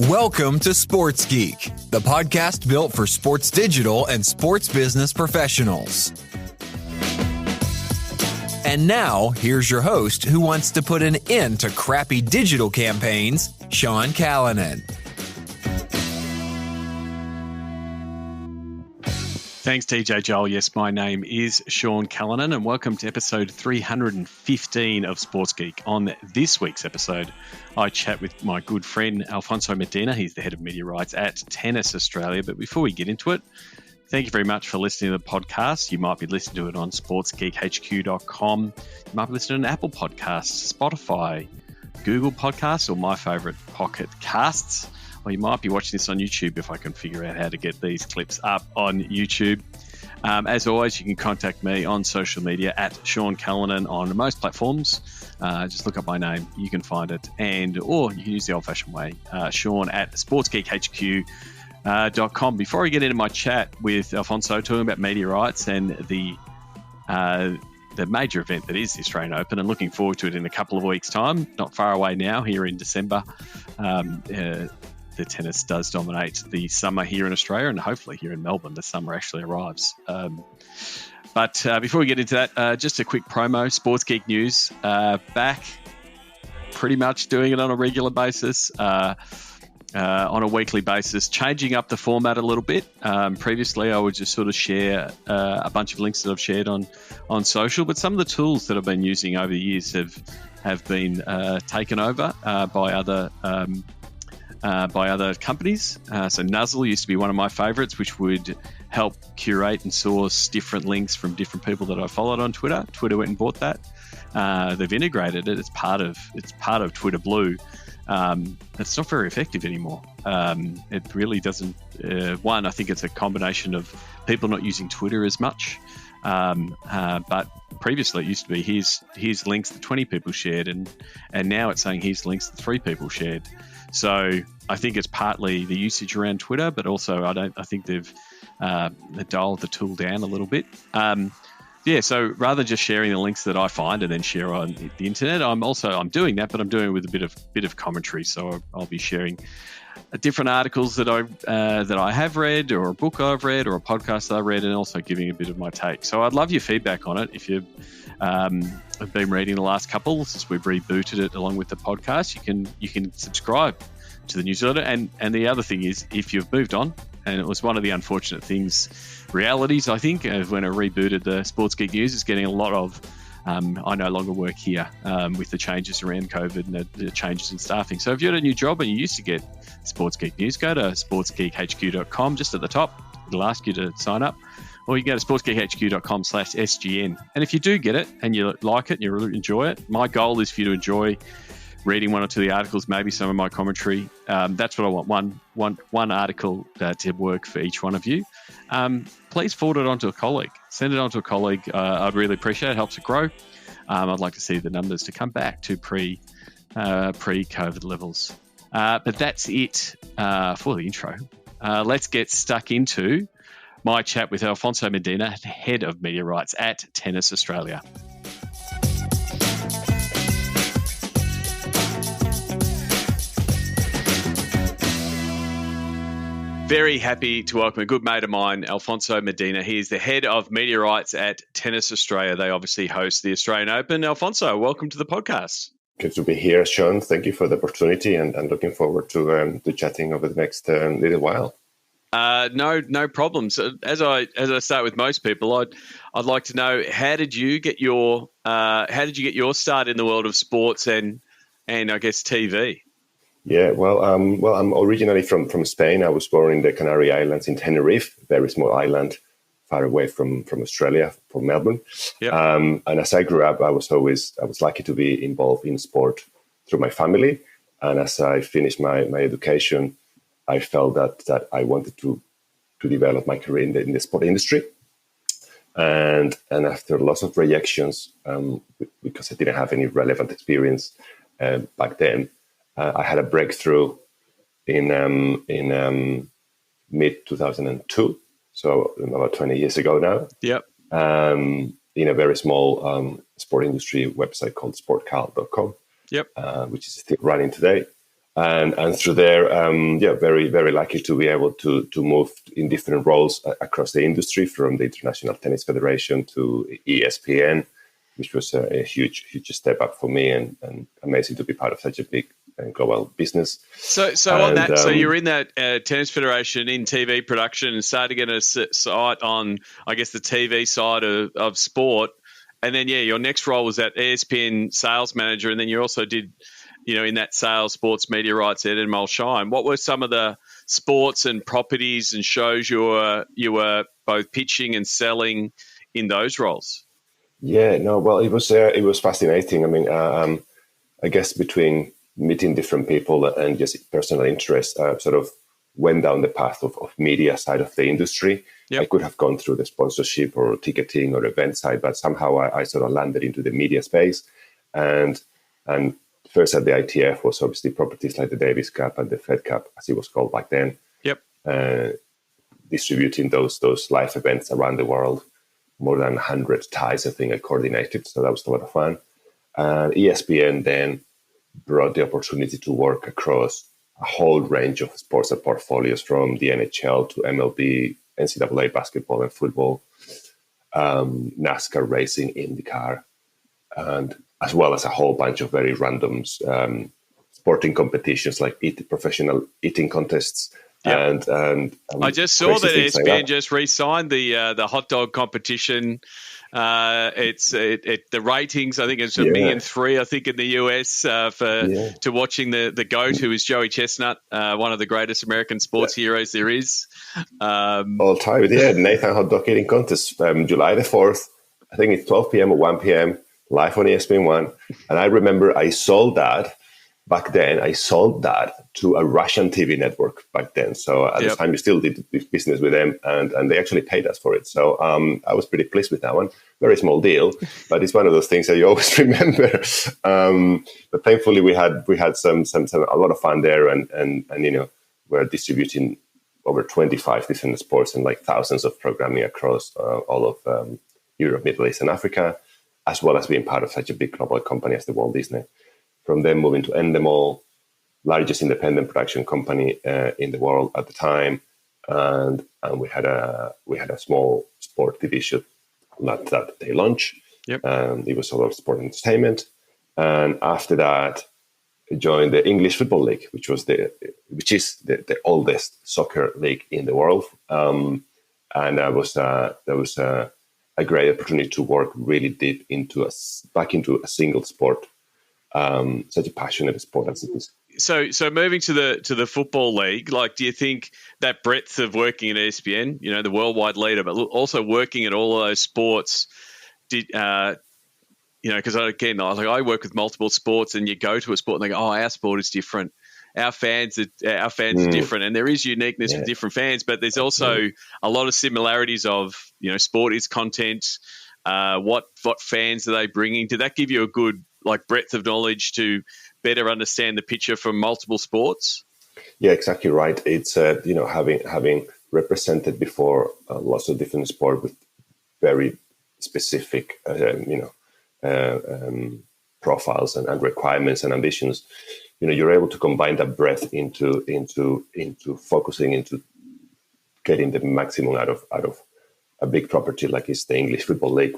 Welcome to Sports Geek, the podcast built for sports digital and sports business professionals. And now, here's your host who wants to put an end to crappy digital campaigns, Sean Callanan. Thanks, DJ Joel. Yes, my name is Sean Callanan, and welcome to episode 315 of Sports Geek. On this week's episode, I chat with my good friend Alfonso Medina. He's the head of media rights at Tennis Australia. But before we get into it, thank you very much for listening to the podcast. You might be listening to it on sportsgeekhq.com. You might be listening to Apple Podcasts, Spotify, Google Podcasts, or my favourite, Pocket Casts. Or you might be watching this on YouTube if I can figure out how to get these clips up on YouTube. As always, you can contact me on social media at Sean Callanan on most platforms. Just look up my name, you can find it. Or you can use the old-fashioned way, Sean at sportsgeekhq.com. Before I get into my chat with Alfonso talking about media rights and the major event that is the Australian Open, and looking forward to it in a couple of weeks' time, not far away now, here in December. The tennis does dominate the summer here in Australia, and hopefully here in Melbourne, the summer actually arrives. But before we get into that, just a quick promo, Sports Geek News, back pretty much doing it on a regular basis, on a weekly basis, changing up the format a little bit. Previously, I would just sort of share a bunch of links that I've shared on social, but some of the tools that I've been using over the years have been taken over by other companies. So Nuzzle used to be one of my favorites, which would help curate and source different links from different people that I followed on Twitter. Twitter went and bought that. They've integrated it. It's part of Twitter Blue. It's not very effective anymore. It really doesn't. One, I think it's a combination of people not using Twitter as much. But previously it used to be here's links that 20 people shared, and now it's saying here's links that 3 people shared. So I think it's partly the usage around Twitter, but also I think they've dialed the tool down a little bit. So rather than just sharing the links that I find and then share on the internet, I'm doing that, but I'm doing it with a bit of commentary. So I'll be sharing different articles that I have read, or a book I've read, or a podcast that I read, and also giving a bit of my take. So I'd love your feedback on it. If you've been reading the last couple since we've rebooted it along with the podcast, you can subscribe to the newsletter. And the other thing is, if you've moved on, and it was one of the unfortunate realities, I think, of when I rebooted the Sports Geek News, is getting a lot of I no longer work here with the changes around COVID and the changes in staffing. So if you're at a new job and you used to get Sports Geek News, go to sportsgeekhq.com. Just at the top, it'll ask you to sign up. Or you can go to sportsgeekhq.com/SGN. And if you do get it and you like it and you really enjoy it, my goal is for you to enjoy reading one or two of the articles, maybe some of my commentary. That's what I want, one article to work for each one of you. Please forward it on to a colleague. Send it on to a colleague. I'd really appreciate it. It helps it grow. I'd like to see the numbers to come back to pre-COVID levels. But that's it for the intro. Let's get stuck into my chat with Alfonso Medina, head of media rights at Tennis Australia. Very happy to welcome a good mate of mine, Alfonso Medina. He is the head of media rights at Tennis Australia. They obviously host the Australian Open. Alfonso, welcome to the podcast. Good to be here, Sean. Thank you for the opportunity, and looking forward to chatting over the next little while. No problems. As I start with most people, I'd like to know, how did you get your start in the world of sports and I guess TV? Yeah, well, I'm originally from Spain. I was born in the Canary Islands in Tenerife, a very small island far away from Australia, from Melbourne. Yep. And as I grew up, I was lucky to be involved in sport through my family. And as I finished my education, I felt that I wanted to develop my career in the sport industry. And after lots of rejections, because I didn't have any relevant experience back then, I had a breakthrough in mid 2002, so about 20 years ago now. Yep. In a very small sport industry website called sportcal.com. Yep. Which is still running today. And through there, very, very lucky to be able to move in different roles across the industry, from the International Tennis Federation to ESPN, which was a huge step up for me, and amazing to be part of such a big and global business. So on that, so you're in that Tennis Federation in TV production and started to get a sight on, I guess, the TV side of sport. And then, your next role was that ESPN sales manager. And then you also did, in that sales, sports, media rights at Ed Shine. What were some of the sports and properties and shows you were both pitching and selling in those roles? Yeah, no, well, it was fascinating. I mean, I guess between meeting different people and just personal interest, sort of went down the path of media side of the industry. Yep. I could have gone through the sponsorship or ticketing or event side, but somehow I sort of landed into the media space. And first at the ITF was obviously properties like the Davis Cup and the Fed Cup, as it was called back then. Yep. Distributing those live events around the world. More than 100 ties, I think I coordinated. So that was a lot of fun. And ESPN then brought the opportunity to work across a whole range of sports and portfolios, from the NHL to MLB, NCAA basketball and football, NASCAR racing, IndyCar, and as well as a whole bunch of very random sporting competitions like professional eating contests. Yep. And I just saw that ESPN just re-signed the hot dog competition. The ratings, I think it's 1.3 million, I think, in the US to watching the GOAT, who is Joey Chestnut, one of the greatest American sports heroes there is. All time, Nathan hot dog eating contest, July the 4th. I think it's 12 p.m. or 1 p.m. live on ESPN1. And I remember I sold that back then. I sold that to a Russian TV network back then. So at the time, we still did business with them, and they actually paid us for it. So I was pretty pleased with that one. Very small deal, but it's one of those things that you always remember. But thankfully, we had a lot of fun there, and we're distributing over 25 different sports and like thousands of programming across all of Europe, Middle East, and Africa, as well as being part of such a big global company as the Walt Disney. From then moving to Endemol, largest independent production company in the world at the time, and we had a small sport division that they launched. Yep. It was a lot of sport entertainment, and after that, I joined the English Football League, which is the oldest soccer league in the world, and that was a great opportunity to work really deep into a single sport. Such a passionate sport as it is. So moving to the football league, like, do you think that breadth of working at ESPN, the worldwide leader, but also working at all of those sports, because again, I work with multiple sports, and you go to a sport and they go, "Oh, our sport is different. Our fans are different," and there is uniqueness with different fans, but there's also a lot of similarities of sport is content. What fans are they bringing? Did that give you a good breadth of knowledge to better understand the picture from multiple sports? Yeah, exactly right. It's having represented before lots of different sports with very specific profiles and requirements and ambitions. You're able to combine that breadth into focusing into getting the maximum out of a big property like it's the English Football League,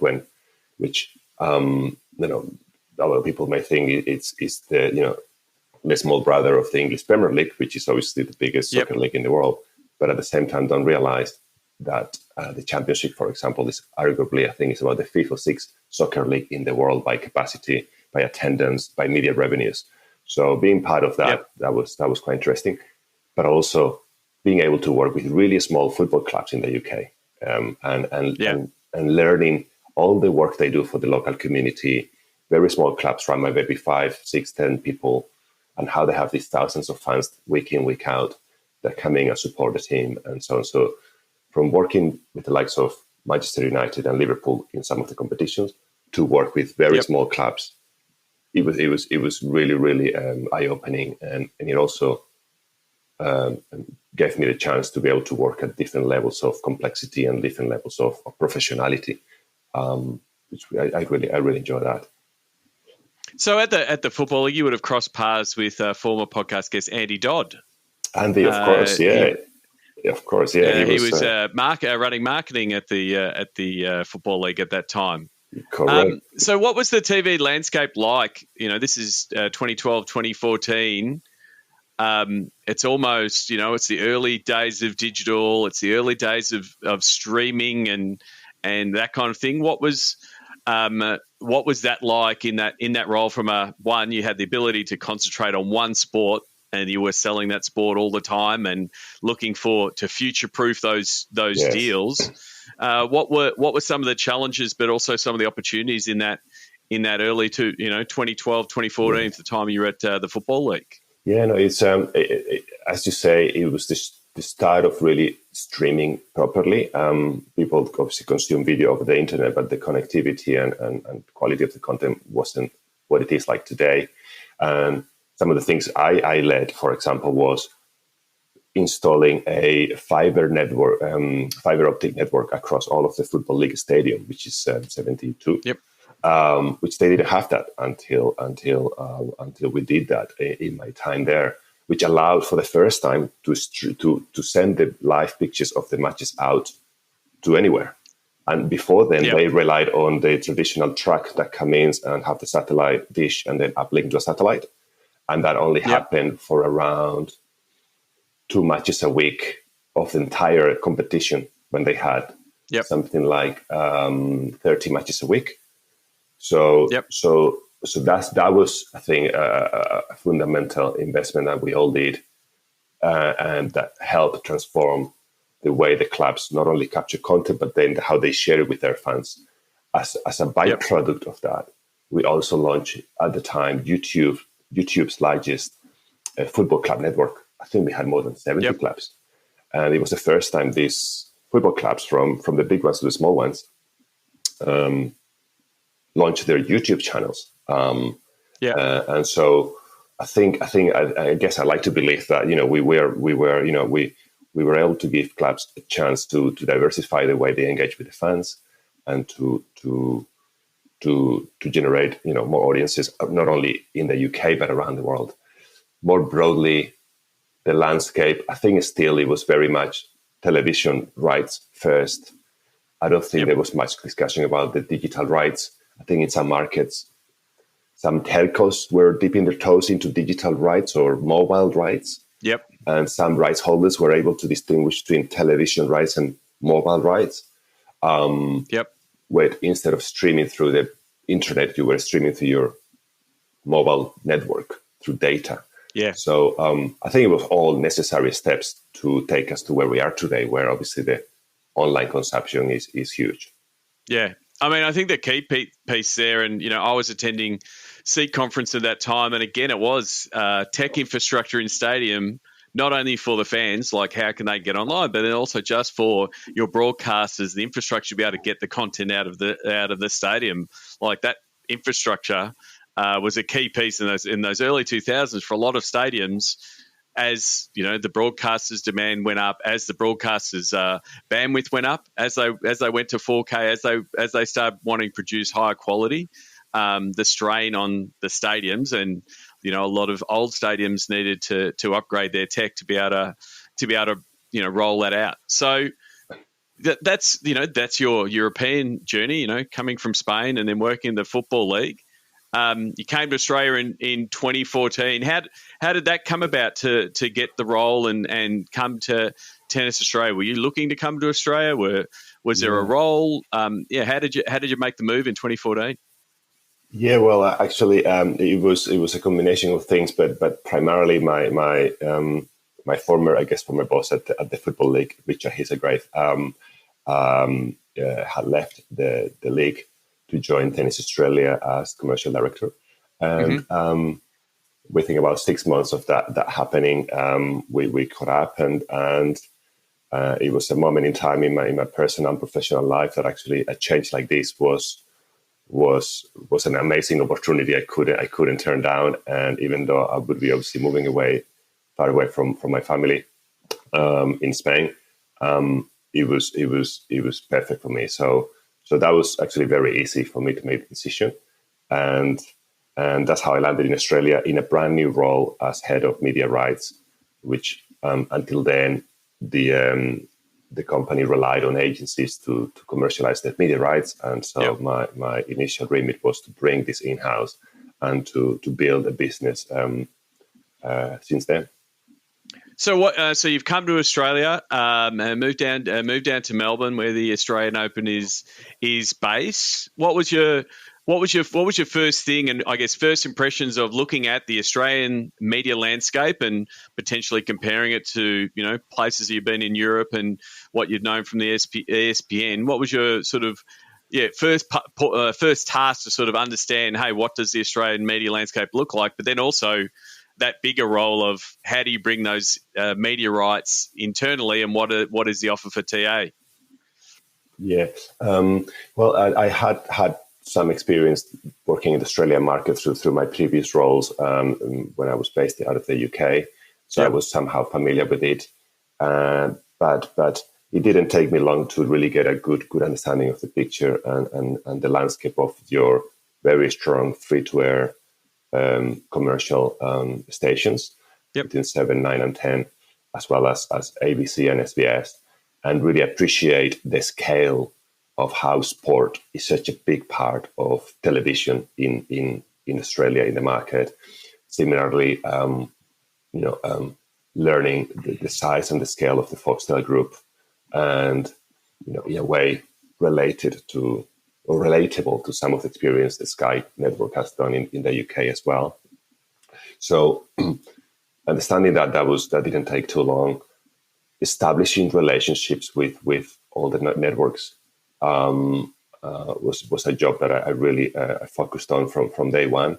which a lot of people may think it's the small brother of the English Premier League, which is obviously the biggest soccer league in the world, but at the same time don't realize that the Championship, for example, is arguably, I think, it's about the fifth or sixth soccer league in the world by capacity, by attendance, by media revenues. So being part of that, that was quite interesting, but also being able to work with really small football clubs in the UK and learning all the work they do for the local community. Very small clubs run by maybe 5, 6, 10 people, and how they have these thousands of fans week in, week out that come in and support the team and so on. So from working with the likes of Manchester United and Liverpool in some of the competitions to work with very small clubs, it was really, really eye-opening, and it also gave me the chance to be able to work at different levels of complexity and different levels of professionality, which I really enjoy that. So at the Football League, you would have crossed paths with former podcast guest Andy Dodd. Andy, of course, yeah. Of course, yeah. He was running marketing at the Football League at that time. Correct. So what was the TV landscape like? This is 2012, 2014. It's almost, it's the early days of digital. It's the early days of streaming and that kind of thing. What was that like in that role? From you had the ability to concentrate on one sport, and you were selling that sport all the time and looking to future-proof those yes. deals. What were some of the challenges, but also some of the opportunities in that early 2012, 2014, at the time you were at the Football League? Yeah, no, it's as you say, it was the start of really streaming properly. People obviously consume video over the internet, but the connectivity and quality of the content wasn't what it is like today. And some of the things I led, for example, was installing a fiber optic network across all of the Football League stadium, which is 72. Yep. Which they didn't have that until we did that in my time there, which allowed for the first time to send the live pictures of the matches out to anywhere. And before then, they relied on the traditional truck that come in and have the satellite dish and then uplink to a satellite. And that only happened for around 2 matches a week of the entire competition, when they had something like 30 matches a week. So that was, I think, a fundamental investment that we all did, and that helped transform the way the clubs not only capture content, but then how they share it with their fans. As a byproduct of that, we also launched at the time YouTube's largest football club network. I think we had more than 70 clubs, and it was the first time these football clubs, from the big ones to the small ones, launched their YouTube channels. And so I guess I like to believe that, we were able to give clubs a chance to diversify the way they engage with the fans, and to generate, more audiences, not only in the UK, but around the world. More broadly, the landscape, I think it was very much television rights first. I don't think there was much discussion about the digital rights. I think in some markets, some telcos were dipping their toes into digital rights or mobile rights. Yep. And some rights holders were able to distinguish between television rights and mobile rights. Where instead of streaming through the internet, you were streaming through your mobile network through data. Yeah. So I think it was all necessary steps to take us to where we are today, where obviously the online consumption is huge. Yeah. I mean, I think the key piece there, and, I was attending Seat Conference at that time, and again, it was tech infrastructure in stadium, not only for the fans, like how can they get online, but then also just for your broadcasters, the infrastructure to be able to get the content out of the stadium. Like that infrastructure was a key piece in those early 2000s for a lot of stadiums. As the broadcasters' demand went up, as the broadcasters' bandwidth went up, as they went to 4K, as they started wanting to produce higher quality, the strain on the stadiums, and a lot of old stadiums needed to upgrade their tech to be able to roll that out. So that's your European journey, coming from Spain and then working in the Football League. You came to Australia in 2014. How did that come about to get the role and come to Tennis Australia? Were you looking to come to Australia? Was there a role? How did you make the move in 2014? Yeah, well, actually, it was a combination of things, but primarily my former boss at the Football League, Richard Hisagrave, had left the league to join Tennis Australia as commercial director. And within about 6 months of that happening, we caught up, and it was a moment in time in my personal and professional life that actually a change like this was an amazing opportunity I couldn't turn down. And even though I would be obviously moving far away from my family in Spain, it was perfect for me. So that was actually very easy for me to make the decision. And And that's how I landed in Australia in a brand new role as head of media rights, which until then, the company relied on agencies to commercialize their media rights. And so my initial remit was to bring this in-house and to build a business since then. So what? So you've come to Australia and moved down to Melbourne, where the Australian Open is based. What was your first thing, and I guess first impressions of looking at the Australian media landscape and potentially comparing it to places you've been in Europe and what you'd known from the ESPN? What was your sort of first task to sort of understand? Hey, what does the Australian media landscape look like? But then also that bigger role of how do you bring those media rights internally, and what is the offer for TA? Yeah, well, I had some experience working in the Australian market through my previous roles when I was based out of the UK, so I was somehow familiar with it. But it didn't take me long to really get a good understanding of the picture and the landscape of your very strong free-to-air commercial stations between 7, 9, and 10, as well as ABC and SBS, and really appreciate the scale of how sport is such a big part of television in Australia, in the market. Similarly, learning the size and the scale of the Foxtel Group, and in a way related to or relatable to some of the experience the Sky Network has done in the UK as well. So understanding that didn't take too long. Establishing relationships with all the networks was a job that I really focused on from day one,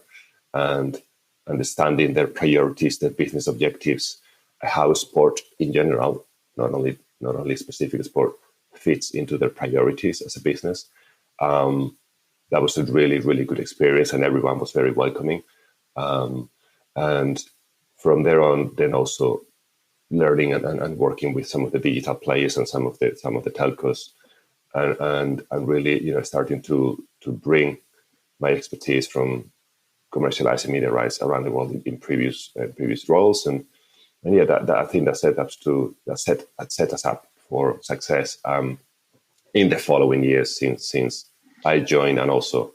and understanding their priorities, their business objectives, how sport in general, not only specific sport, fits into their priorities as a business. That was a really, really good experience, and everyone was very welcoming. And from there on, then also learning and working with some of the digital players and some of the telcos, and really starting to bring my expertise from commercializing media rights around the world in previous roles, and that I think that set us up for success in the following years since I joined, and also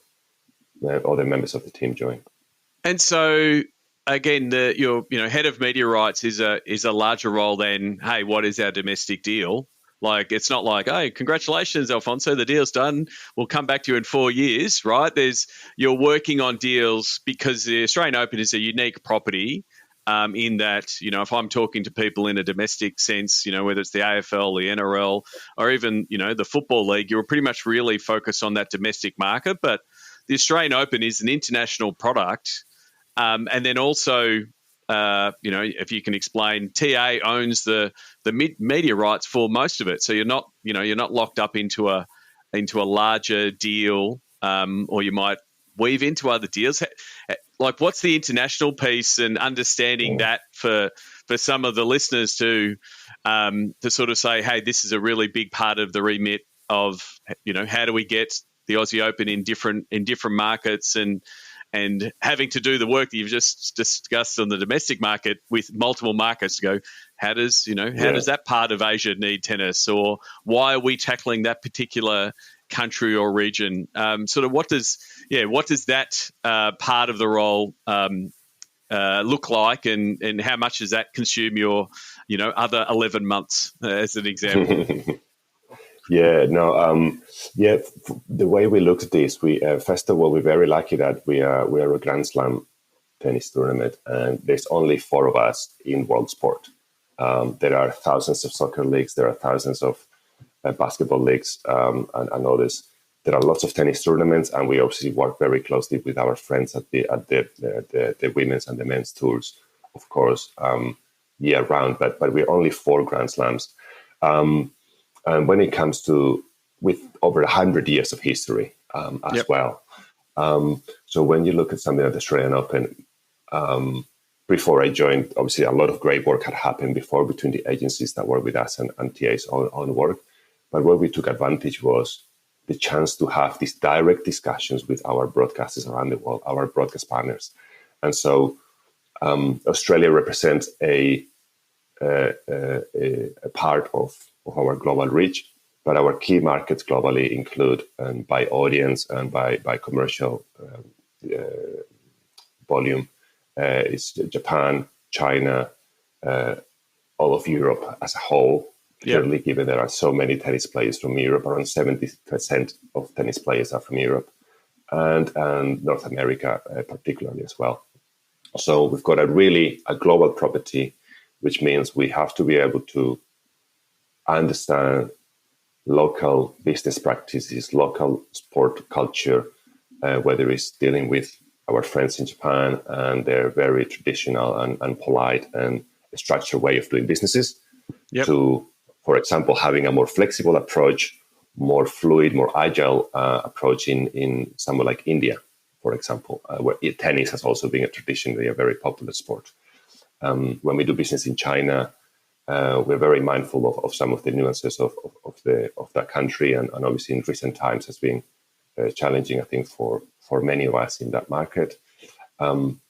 other members of the team joined. And so again, your head of media rights is a larger role than, hey, what is our domestic deal? Like, it's not like, hey, congratulations, Alfonso, the deal's done, we'll come back to you in 4 years, right? You're working on deals because the Australian Open is a unique property in that, if I'm talking to people in a domestic sense, whether it's the AFL, the NRL, or even, the Football League, you're pretty much really focused on that domestic market. But the Australian Open is an international product. And then also, if you can explain, TA owns the media rights for most of it. So you're not locked up into a larger deal, or you might weave into other deals. Like, what's the international piece, and understanding that for some of the listeners to sort of say, hey, this is a really big part of the remit of, how do we get the Aussie Open in different markets, and having to do the work that you've just discussed on the domestic market with multiple markets to go, how does that part of Asia need tennis, or why are we tackling that particular country or region? Sort of what does that part of the role look like, and how much does that consume your other 11 months as an example? The way we look at this, we first of all, we're very lucky that we are a Grand Slam tennis tournament, and there's only 4 of us in world sport. There are thousands of soccer leagues, there are thousands of basketball leagues, and others. There are lots of tennis tournaments, and we obviously work very closely with our friends at the women's and the men's tours, of course, year round. But we're only 4 Grand Slams. And when it comes to, with over 100 years of history as well. So when you look at something like the Australian Open, before I joined, obviously a lot of great work had happened before between the agencies that work with us and TA's own work. But where we took advantage was the chance to have these direct discussions with our broadcasters around the world, our broadcast partners. And so Australia represents a part of our global reach, but our key markets globally include, by audience and by commercial volume, is Japan, China, all of Europe as a whole. Clearly, given there are so many tennis players from Europe, around 70% of tennis players are from Europe, and North America particularly as well. So we've got a global property, which means we have to be able to understand local business practices, local sport culture, whether it's dealing with our friends in Japan and their very traditional and polite and structured way of doing businesses, to, for example, having a more flexible approach, more fluid, more agile approach in somewhere like India, for example, where tennis has also been traditionally a very popular sport. When we do business in China, we're very mindful of some of the nuances of that country, and obviously in recent times has been challenging, I think, for many of us in that market. And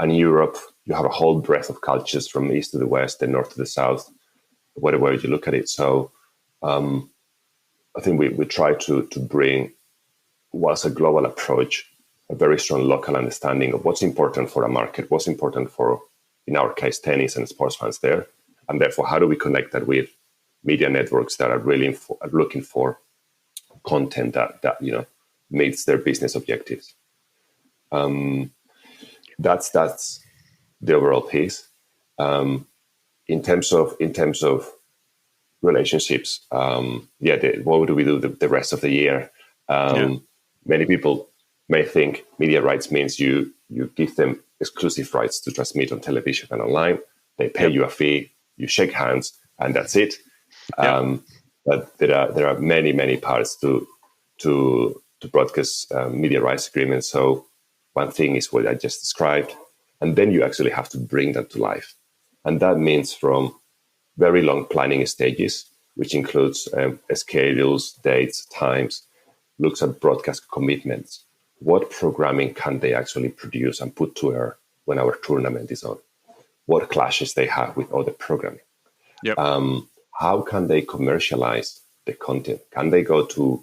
Europe, you have a whole breadth of cultures from the east to the west, the north to the south, whatever you look at it. So I think we try to bring, whilst a global approach, a very strong local understanding of what's important for a market, what's important for, in our case, tennis and sports fans there. And therefore, how do we connect that with media networks that are really are looking for content that meets their business objectives? That's the overall piece. In terms of relationships, what do we do the rest of the year? Many people may think media rights means you give them exclusive rights to transmit on television and online. They pay you a fee, you shake hands, and that's it. But there are many parts to broadcast media rights agreements. So one thing is what I just described, and then you actually have to bring that to life. And that means from very long planning stages, which includes schedules, dates, times, looks at broadcast commitments. What programming can they actually produce and put to air when our tournament is on? What clashes they have with other programming? How can they commercialize the content? Can they go to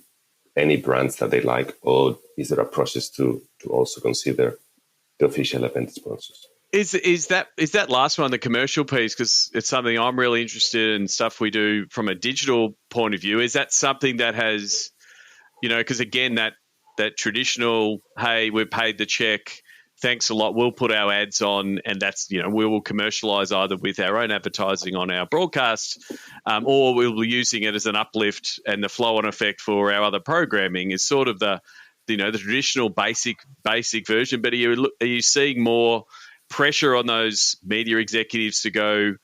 any brands that they like, or is there a process to also consider the official event sponsors? Is that last one, the commercial piece, because it's something I'm really interested in, stuff we do from a digital point of view. Is that something that has, because again, that traditional, hey, we've paid the check, thanks a lot, we'll put our ads on, and that's, we will commercialize either with our own advertising on our broadcast, or we'll be using it as an uplift, and the flow-on effect for our other programming is sort of the traditional basic version. But are you seeing more pressure on those media executives to go,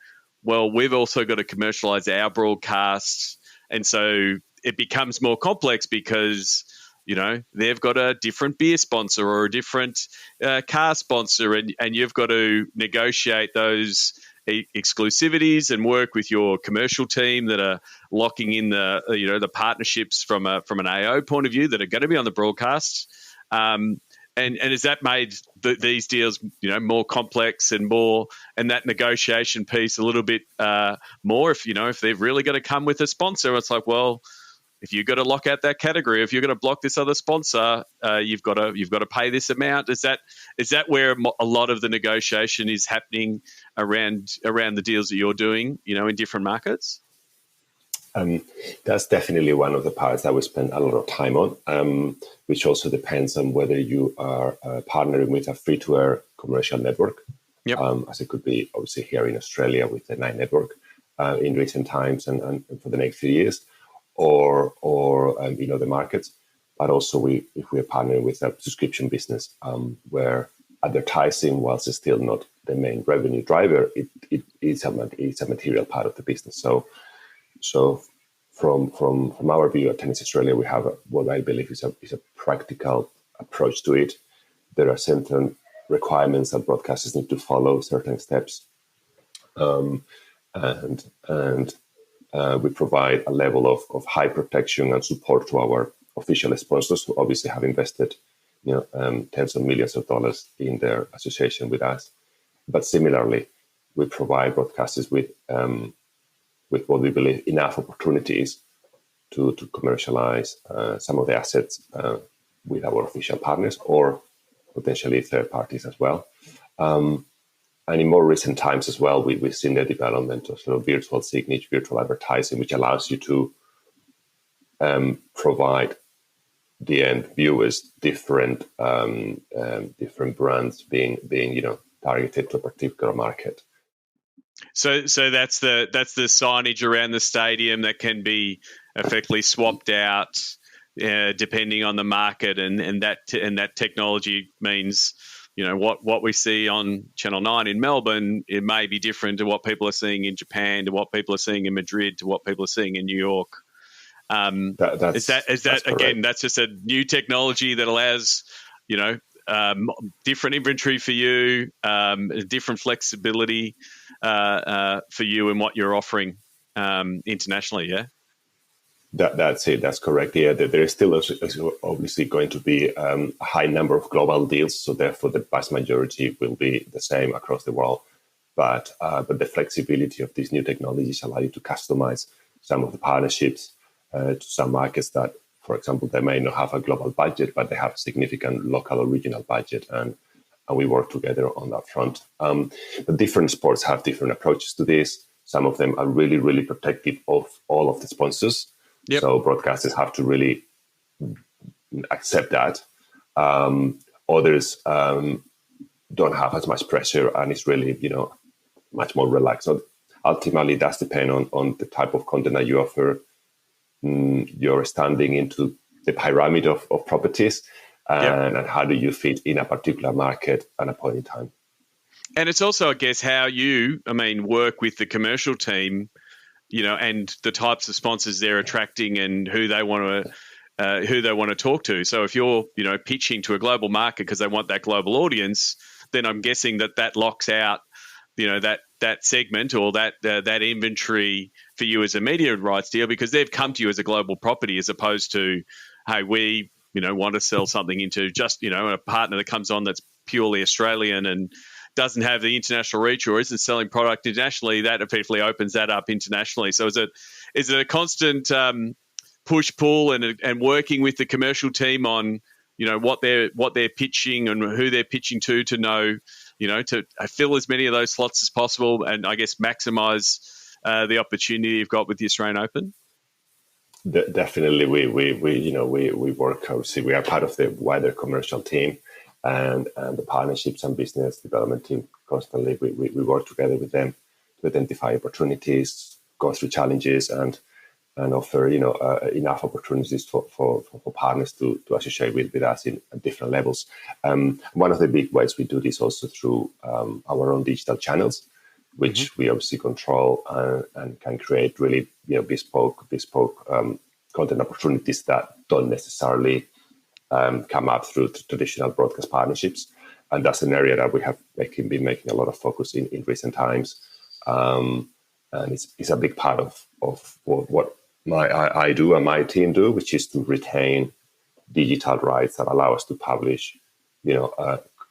well, we've also got to commercialize our broadcasts, and so it becomes more complex because they've got a different beer sponsor or a different car sponsor, and you've got to negotiate those exclusivities and work with your commercial team that are locking in the partnerships from an AO point of view that are going to be on the broadcast. And has that made these deals more complex and that negotiation piece a little bit more? If they've really got to come with a sponsor, it's like, well, if you've got to lock out that category, if you're going to block this other sponsor, you've got to pay this amount. Is that where a lot of the negotiation is happening around the deals that you're doing, in different markets? That's definitely one of the parts that we spend a lot of time on, which also depends on whether you are partnering with a free-to-air commercial network, as it could be obviously here in Australia with the Nine Network in recent times and for the next few years, or in other markets. But also if we're partnering with a subscription business where advertising, whilst it's still not the main revenue driver, it's a material part of the business. So from our view at Tennis Australia, we have what I believe is a practical approach to it. There are certain requirements that broadcasters need to follow, certain steps, and we provide a level of high protection and support to our official sponsors who obviously have invested, tens of millions of dollars in their association with us. But similarly, we provide broadcasters with what we believe enough opportunities to commercialize some of the assets with our official partners or potentially third parties as well. And in more recent times as well, we've seen the development of sort of virtual signage, virtual advertising, which allows you to provide the end viewers different brands being targeted to a particular market. So that's the signage around the stadium that can be effectively swapped out depending on the market, and that technology means, what we see on Channel 9 in Melbourne, it may be different to what people are seeing in Japan, to what people are seeing in Madrid, to what people are seeing in New York. Is that again? That's just a new technology that allows different inventory for you, different flexibility for you and what you're offering internationally. Yeah. That's it. That's correct. Yeah, there is still obviously going to be a high number of global deals, so therefore the vast majority will be the same across the world. But the flexibility of these new technologies allow you to customize some of the partnerships to some markets that, for example, they may not have a global budget, but they have a significant local or regional budget, and we work together on that front. But different sports have different approaches to this. Some of them are really, really protective of all of the sponsors. Yep. So broadcasters have to really accept that. Others don't have as much pressure, and it's really, much more relaxed. So ultimately, that's depend on the type of content that you offer. You're standing into the pyramid of properties, and how do you fit in a particular market at a point in time. And it's also, I guess, how you, work with the commercial team, and the types of sponsors they're attracting and who they want to talk to. So if you're, pitching to a global market because they want that global audience, then I'm guessing that locks out, that segment or that inventory for you as a media rights deal, because they've come to you as a global property as opposed to, hey, we, want to sell something into just, a partner that comes on that's purely Australian and doesn't have the international reach or isn't selling product internationally. That effectively opens that up internationally. So is it a constant push-pull and working with the commercial team on, what they're pitching and who they're pitching to know, to fill as many of those slots as possible and I guess maximize the opportunity you've got with the Australian Open? Definitely, we work closely. We are part of the wider commercial team and the partnerships and business development team. Constantly, we work together with them to identify opportunities, go through challenges, and offer enough opportunities for partners to associate with us at different levels. One of the big ways we do this also through our own digital channels, which we obviously control and can create really bespoke content opportunities that don't necessarily come up through traditional broadcast partnerships. And that's an area that we have been making a lot of focus in recent times. And it's a big part of what I do and my team do, which is to retain digital rights that allow us to publish,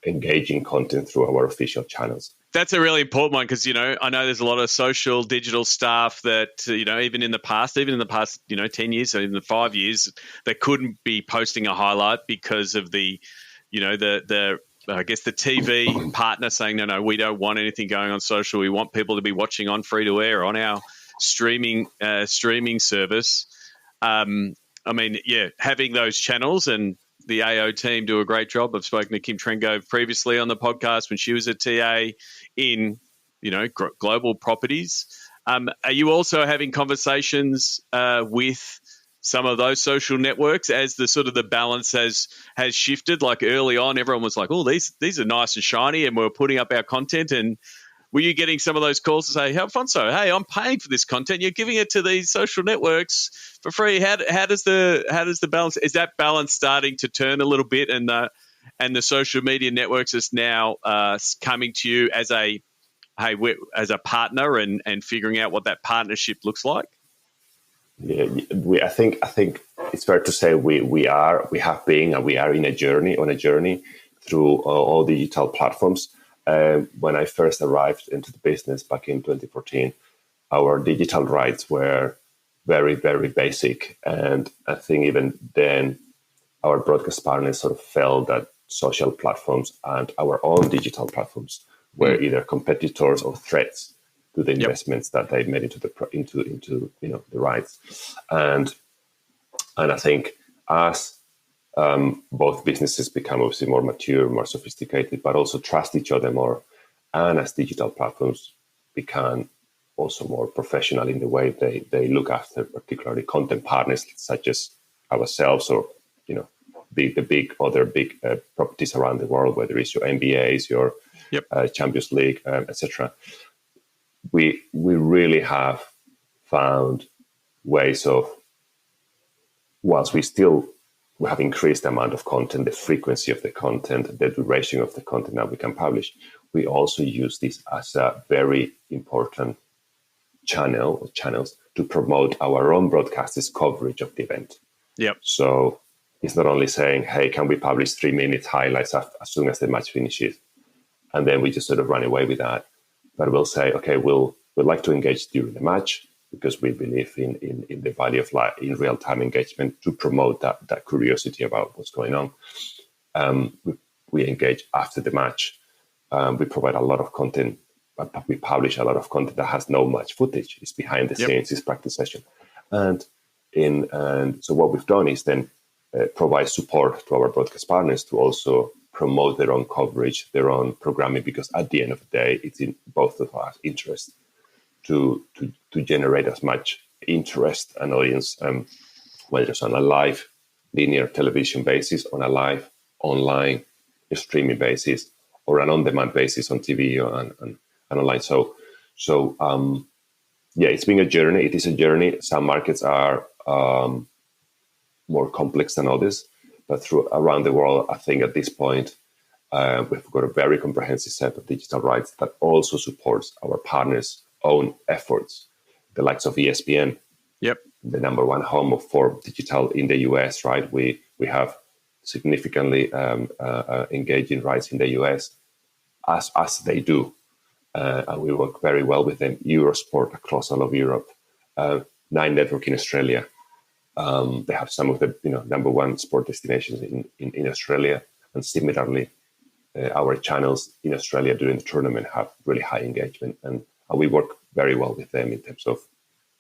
engaging content through our official channels. That's a really important one because, I know there's a lot of social digital staff that, even in the past, 10 years, so in the 5 years, they couldn't be posting a highlight because of the I guess the TV partner saying, no, we don't want anything going on social. We want people to be watching on free to air on our streaming service. Having those channels, and the AO team do a great job. I've spoken to Kim Trengove previously on the podcast when she was a TA in, global properties. Are you also having conversations with some of those social networks as the sort of the balance has shifted? Like early on, everyone was like, oh, these are nice and shiny, and we're putting up our content. And were you getting some of those calls to say, hey, Alfonso, hey, I'm paying for this content. You're giving it to these social networks for free. How does the balance? Is that balance starting to turn a little bit, and the social media networks is now coming to you as a partner and figuring out what that partnership looks like? Yeah, I think it's fair to say we have been and we are in a journey through all digital platforms. When I first arrived into the business back in 2014, our digital rights were very, very basic, and I think even then our broadcast partners sort of felt that social platforms and our own digital platforms were either competitors or threats to the investments that they made into the rights, and I think as both businesses become obviously more mature, more sophisticated, but also trust each other more, and as digital platforms become also more professional in the way they look after particularly content partners such as ourselves, or the big properties around the world, whether it's your NBAs, your Champions League, etc. We really have found ways of, whilst we have increased the amount of content, the frequency of the content, the duration of the content that we can publish, we also use this as a very important channels to promote our own broadcasters' coverage of the event. Yep. So it's not only saying, hey, can we publish 3-minute highlights as soon as the match finishes? And then we just sort of run away with that. But we'll say, okay, we'd like to engage during the match because we believe in the value of in real-time engagement to promote that curiosity about what's going on. We engage after the match. We provide a lot of content. We publish a lot of content that has no match footage. It's behind the scenes, it's practice session. And so what we've done is then provide support to our broadcast partners to also promote their own coverage, their own programming, because at the end of the day, it's in both of our interest to generate as much interest and audience, whether it's on a live linear television basis, on a live online streaming basis, or an on-demand basis on TV and online. So it's been a journey. It is a journey. Some markets are more complex than others, but around the world, I think at this point, we've got a very comprehensive set of digital rights that also supports our partners' own efforts. The likes of ESPN, the number one home for digital in the US, right? We have significantly engaging rights in the US, as they do, and we work very well with them. Eurosport across all of Europe, Nine Network in Australia. They have some of the number one sport destinations in Australia, and similarly, our channels in Australia during the tournament have really high engagement, and we work very well with them in terms of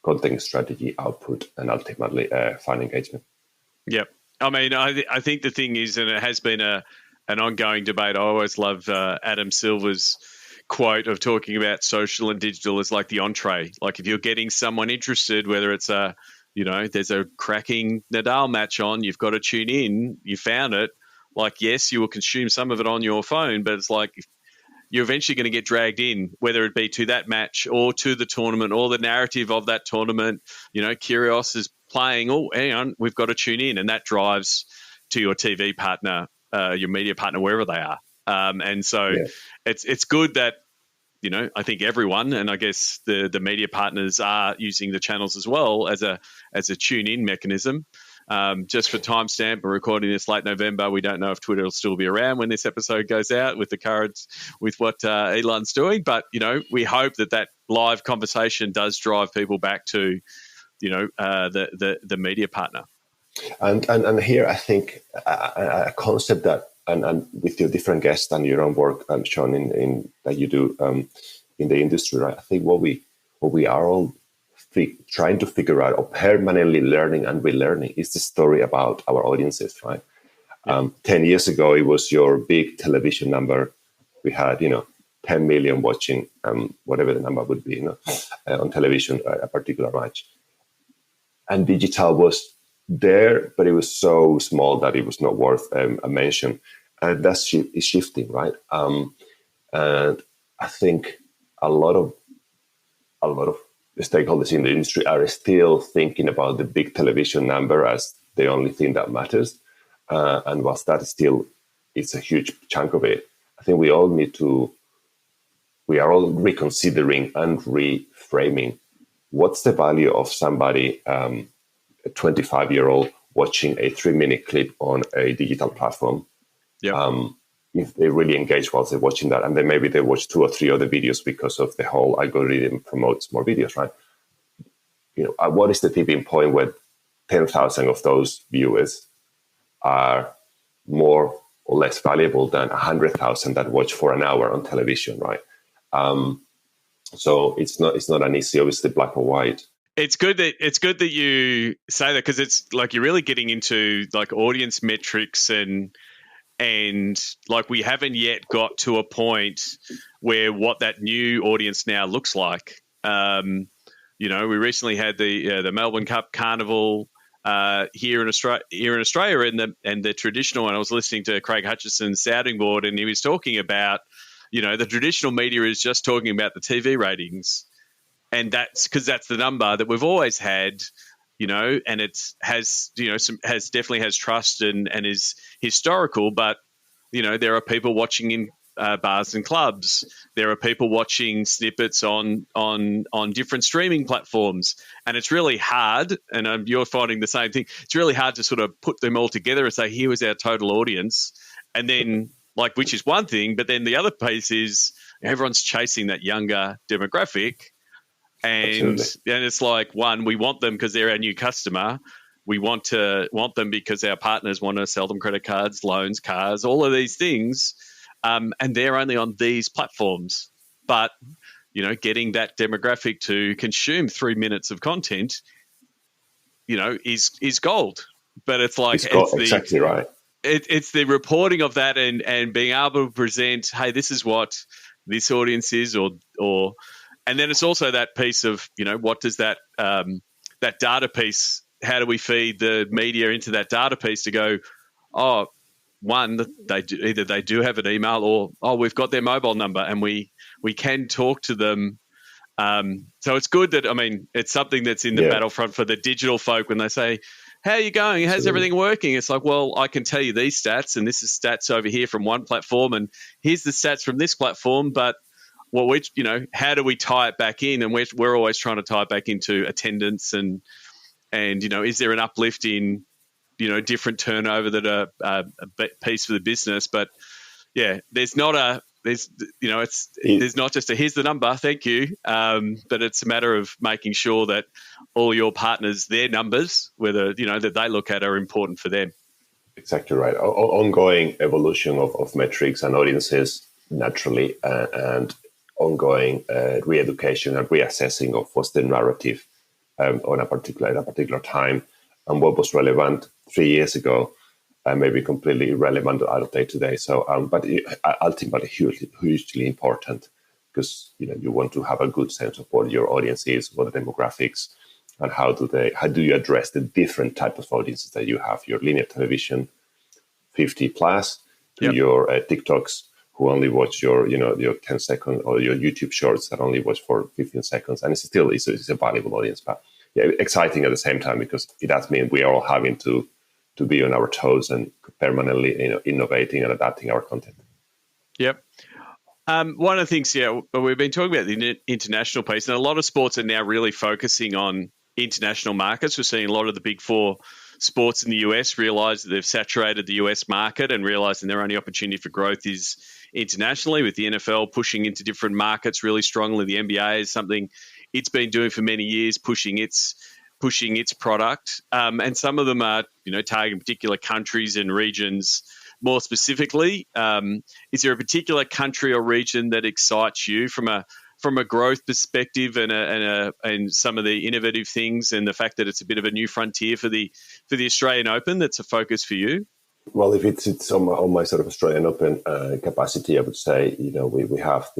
content strategy, output, and ultimately fan engagement. Yep. I mean, I think the thing is, and it has been an ongoing debate. I always love Adam Silver's quote of talking about social and digital as like the entree. Like if you're getting someone interested, whether it's there's a cracking Nadal match on, you've got to tune in. You found it. Like, yes, you will consume some of it on your phone, but it's like you're eventually going to get dragged in, whether it be to that match or to the tournament or the narrative of that tournament. Kyrgios is playing. Oh, hang on, we've got to tune in, and that drives to your TV partner, your media partner, wherever they are. And so it's good that I think everyone, and I guess the media partners are using the channels as well as a tune-in mechanism. Just for timestamp, we're recording this late November. We don't know if Twitter will still be around when this episode goes out with what Elon's doing. But, we hope that live conversation does drive people back to, the media partner. And here, I think a concept that, and with your different guests and your own work, Sean, in that you do in the industry, right? I think what we are all trying to figure out, or permanently learning and relearning, is the story about our audiences, right? 10 years ago, it was your big television number. We had, 10 million watching, whatever the number would be, on television, a particular match. And digital was there, but it was so small that it was not worth a mention. And that's shifting, right? And I think a lot of the stakeholders in the industry are still thinking about the big television number as the only thing that matters. And whilst that it's a huge chunk of it, I think we are all reconsidering and reframing what's the value of somebody, a 25-year-old, watching a 3-minute clip on a digital platform? If they really engage while they're watching that, and then maybe they watch 2 or 3 other videos because of the whole algorithm promotes more videos, right? What is the tipping point where 10,000 of those viewers are more or less valuable than 100,000 that watch for an hour on television, right? So it's not an easy, obviously, black or white. It's good that you say that, because it's like you're really getting into like audience metrics and like we haven't yet got to a point where what that new audience now looks like. We recently had the Melbourne Cup Carnival here in Australia, and the traditional. And I was listening to Craig Hutchison's sounding board, and he was talking about, the traditional media is just talking about the TV ratings, and that's because that's the number that we've always had. And definitely has trust and is historical, but there are people watching in bars and clubs. There are people watching snippets on different streaming platforms, and it's really hard. And you're finding the same thing. It's really hard to sort of put them all together and say, here was our total audience, and then which is one thing, but then the other piece is everyone's chasing that younger demographic. And it's like, one, we want them because they're our new customer. We want them because our partners want to sell them credit cards, loans, cars, all of these things. And they're only on these platforms. But, getting that demographic to consume 3 minutes of content, is gold. But it's like, exactly right. It's the reporting of that and being able to present, hey, this is what this audience is, or and then it's also that piece of, what does that data piece, how do we feed the media into that data piece to go, one, they do have an email, or we've got their mobile number and we can talk to them. So it's good that, it's something that's in the battlefront for the digital folk when they say, how are you going? How's everything working? It's like, well, I can tell you these stats, and this is stats over here from one platform, and here's the stats from this platform, but how do we tie it back in? And we're always trying to tie it back into attendance and is there an uplift in, different turnover that are a piece for the business? But there's not just a here's the number, thank you. But it's a matter of making sure that all your partners, their numbers, whether that they look at, are important for them. Exactly right. Ongoing evolution of metrics and audiences naturally, and ongoing re-education and reassessing of what's the narrative on a particular time, and what was relevant 3 years ago may be completely irrelevant out of date today. So, but ultimately hugely important, because you want to have a good sense of what your audience is, what the demographics, and how do you address the different types of audiences that you have. Your linear television, 50 plus, to your TikToks, who only watch your 10 second, or your YouTube shorts that only watch for 15 seconds. And it's a valuable audience, but exciting at the same time, because it does mean we are all having to be on our toes and permanently innovating and adapting our content. Yep. One of the things, but we've been talking about the international piece, and a lot of sports are now really focusing on international markets. We're seeing a lot of the big four sports in the US realize that they've saturated the US market and realizing their only opportunity for growth is internationally, with the NFL pushing into different markets really strongly. The NBA is something it's been doing for many years, pushing its product. And some of them are, targeting particular countries and regions more specifically. Is there a particular country or region that excites you from a growth perspective and some of the innovative things, and the fact that it's a bit of a new frontier for the Australian Open that's a focus for you? Well, if it's on my sort of Australian Open capacity, I would say, we have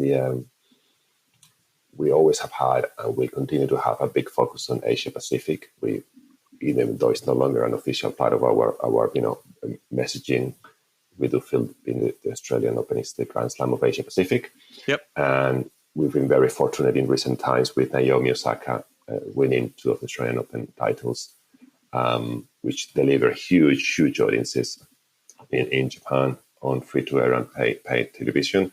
we always have had, and we continue to have, a big focus on Asia Pacific. Even though it's no longer an official part of our messaging, we do feel the Australian Open is the Grand Slam of Asia Pacific. Yep. And we've been very fortunate in recent times with Naomi Osaka winning 2 of the Australian Open titles, which deliver huge audiences in Japan on free-to-air and paid television.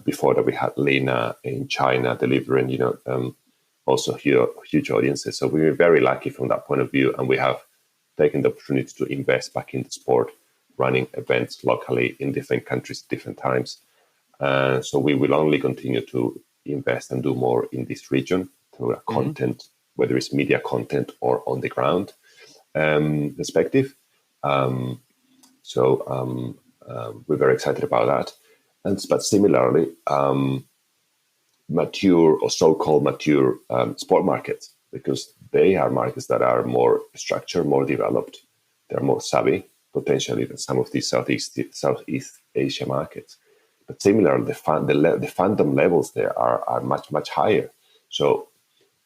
Before that, we had Lena in China delivering, also huge audiences. So we're very lucky from that point of view, and we have taken the opportunity to invest back in the sport, running events locally in different countries, different times. So we will only continue to invest and do more in this region through a content, whether it's media content or on the ground perspective. So we're very excited about that. But similarly, mature or so-called mature sport markets, because they are markets that are more structured, more developed. They're more savvy, potentially, than some of these Southeast Asia markets. But similarly, the fandom levels there are much, much higher. So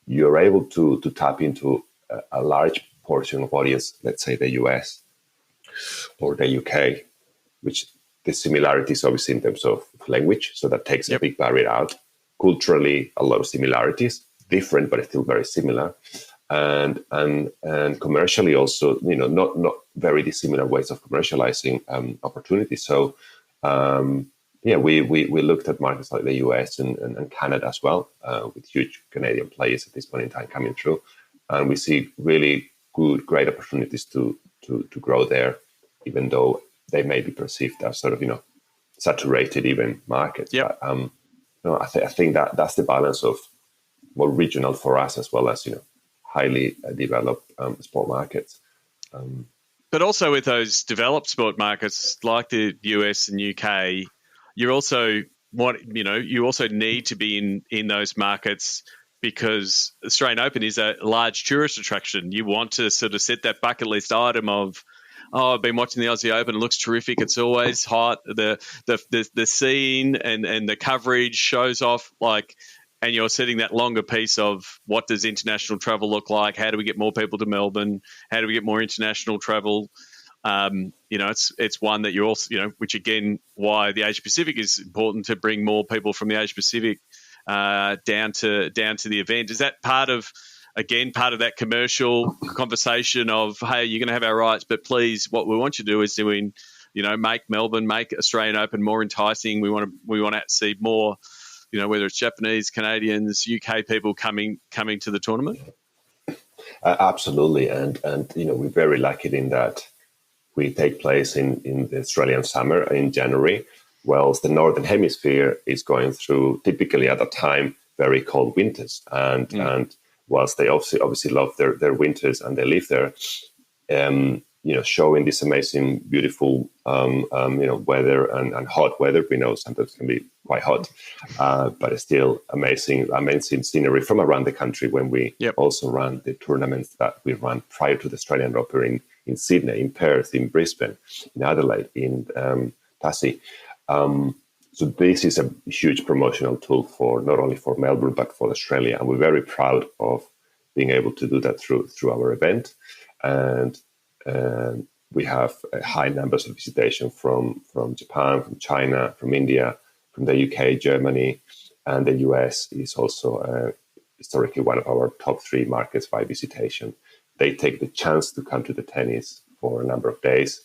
you're able to tap into a large portion of audience, let's say the US or the UK, which the similarities obviously in terms of language, so that takes a big barrier out. Culturally, a lot of similarities, different but still very similar, and commercially also, not very dissimilar ways of commercializing opportunities. So we looked at markets like the US and Canada as well, with huge Canadian players at this point in time coming through, and we see really great opportunities to grow there, even though they may be perceived as sort of saturated even markets. Yep. But, I think that's the balance of more regional for us, as well as highly developed sport markets. But also with those developed sport markets like the US and UK, you also need to be in those markets, because Australian Open is a large tourist attraction. You want to sort of set that bucket list item of, I've been watching the Aussie Open. It looks terrific. It's always hot. The scene and the coverage shows off, and you're setting that longer piece of what does international travel look like? How do we get more people to Melbourne? How do we get more international travel? It's one that you're also, which again, why the Asia Pacific is important, to bring more people from the Asia Pacific down to the event. Is that part of that commercial conversation of, hey, you're going to have our rights, but please, what we want you to do is make Melbourne, make Australian Open more enticing. We want to see more, whether it's Japanese, Canadians, UK people coming to the tournament. Absolutely, and we're very lucky in that we take place in the Australian summer in January, whilst the Northern Hemisphere is going through, typically at that time, very cold winters, and whilst they obviously love their winters and they live there, showing this amazing, beautiful, weather and hot weather. We know sometimes it can be quite hot, but it's still amazing scenery from around the country when we also run the tournaments that we run prior to the Australian Open in Sydney, in Perth, in Brisbane, in Adelaide, in Tassie. So this is a huge promotional tool for not only for Melbourne, but for Australia. And we're very proud of being able to do that through our event. And we have high numbers of visitation from Japan, from China, from India, from the UK, Germany, and the US is also historically one of our top 3 markets by visitation. They take the chance to come to the tennis for a number of days,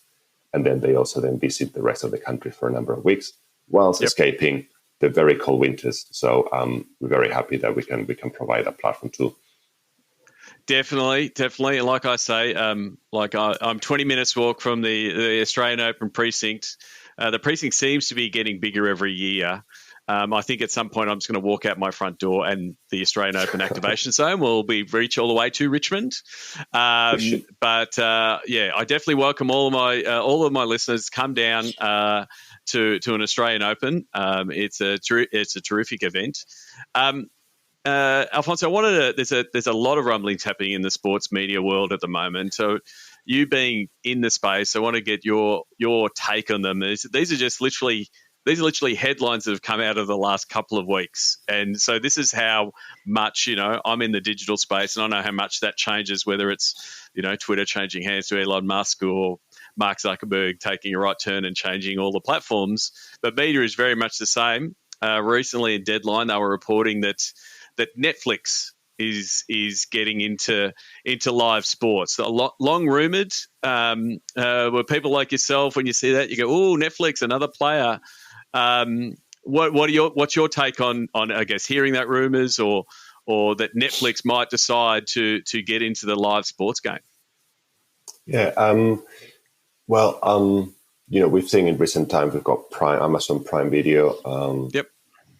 and then they also visit the rest of the country for a number of weeks, whilst escaping the very cold winters. So we're very happy that we can provide a platform too. Definitely. And like I say, I'm 20 minutes walk from the Australian Open precinct. The precinct seems to be getting bigger every year. I think at some point I'm just going to walk out my front door and the Australian Open activation zone will be reach all the way to Richmond. I definitely welcome all of my listeners to come down to an Australian Open. It's a terrific event. Alfonso, I wanted to. There's a lot of rumblings happening in the sports media world at the moment. So, you being in the space, I want to get your take on them. These are literally headlines that have come out of the last couple of weeks, and so this is how much I'm in the digital space, and I know how much that changes. Whether it's Twitter changing hands to Elon Musk or Mark Zuckerberg taking a right turn and changing all the platforms, but media is very much the same. Recently, in Deadline, they were reporting that Netflix is getting into live sports. Long rumored. Were people like yourself, when you see that, you go, "Oh, Netflix, another player." What's your take on I guess hearing that rumors or or that Netflix might decide to get into the live sports game? Yeah. We've seen in recent times we've got Amazon Prime Video. Yep.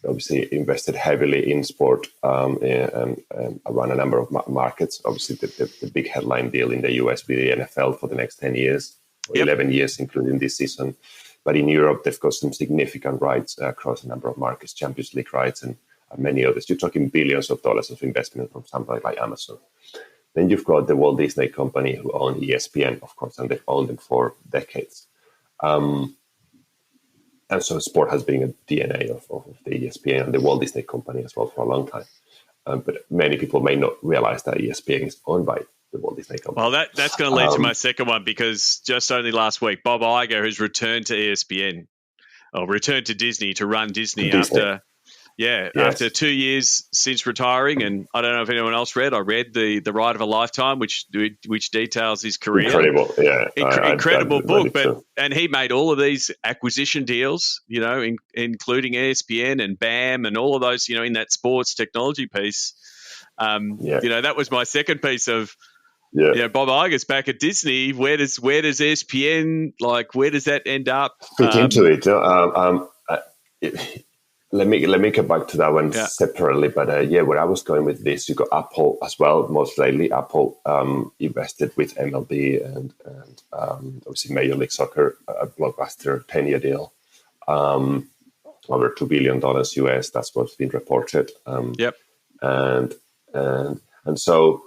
Obviously invested heavily in sport and around a number of markets. Obviously, the big headline deal in the US with the NFL for the next 10 years, or 11 years, including this season. But in Europe, they've got some significant rights across a number of markets, Champions League rights and many others. You're talking billions of dollars of investment from somebody like Amazon. Then you've got the Walt Disney Company, who own ESPN, of course, and they've owned them for decades. And so sport has been a DNA of the ESPN and the Walt Disney Company as well for a long time. But many people may not realize that ESPN is owned by the Walt Disney Company. Well, that's going to lead to my second one, because just only last week, Bob Iger has returned to ESPN, or returned to Disney to run Disney. After 2 years since retiring. And I don't know if anyone else read. I read The Ride of a Lifetime, which details his career. Incredible, yeah, incredible book. And he made all of these acquisition deals, including ESPN and BAM and all of those, in that sports technology piece. That was my second piece of. Yeah, Bob Iger's back at Disney. Where does ESPN, where does that end up? Fit into it. Let me get back to that one separately. But where I was going with this, you got Apple as well. Most lately, Apple invested with MLB and obviously Major League Soccer, a blockbuster 10-year deal, over $2 billion US. That's what's been reported. And so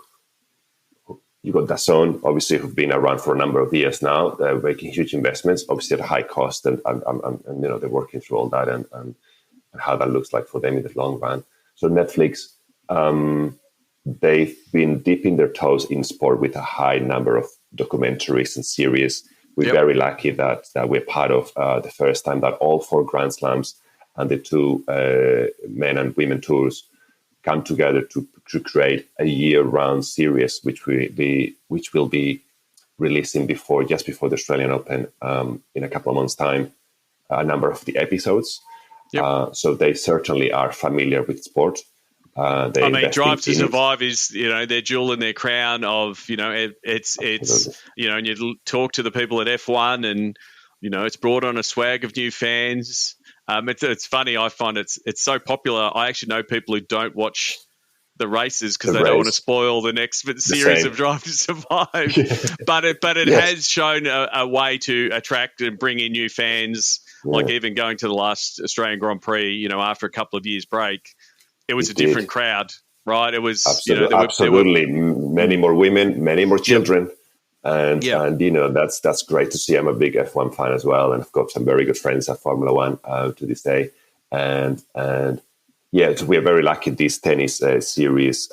you got DAZN, obviously, who've been around for a number of years now. They're making huge investments, obviously at a high cost, and they're working through all that and how that looks like for them in the long run. So Netflix, they've been dipping their toes in sport with a high number of documentaries and series. We're very lucky that we're part of the first time that all 4 Grand Slams and the 2 men and women tours come together to create a year-round series, which will be releasing just before the Australian Open in a couple of months' time, a number of the episodes. So they certainly are familiar with sport. Drive to Survive is, their jewel in their crown of, it's and you talk to the people at F1 and, it's brought on a swag of new fans. It's funny. I find it's so popular. I actually know people who don't watch the races because they don't want to spoil the next series of Drive to Survive. But it has shown a way to attract and bring in new fans. Like even going to the last Australian Grand Prix, after a couple of years break, it was a different crowd, right? It was absolutely many more women, many more children, and that's great to see. I'm a big F1 fan as well, and I've got some very good friends at Formula One to this day, and so we are very lucky. This tennis series.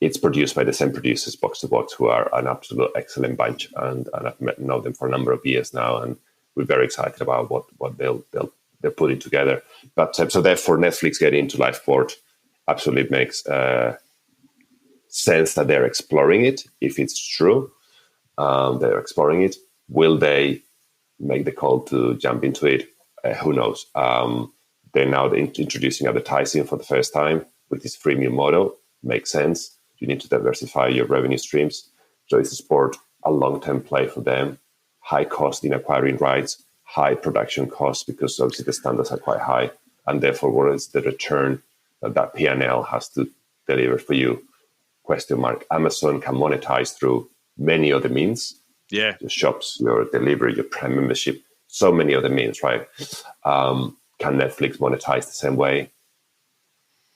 It's produced by the same producers, Box to Box, who are an absolute excellent bunch, and I've known them for a number of years now, and we're very excited about what they're putting together. But so therefore, Netflix getting into live sport absolutely makes sense that they're exploring it. If it's true, they're exploring it. Will they make the call to jump into it? Who knows? They're now introducing advertising for the first time with this freemium model. Makes sense. You need to diversify your revenue streams. So it's a sport, a long-term play for them. High cost in acquiring rights, high production costs because obviously the standards are quite high. And therefore, what is the return that P&L has to deliver for you? Question mark. Amazon can monetize through many other means. Yeah. Your shops, your delivery, your Prime membership, so many other means, right? Can Netflix monetize the same way?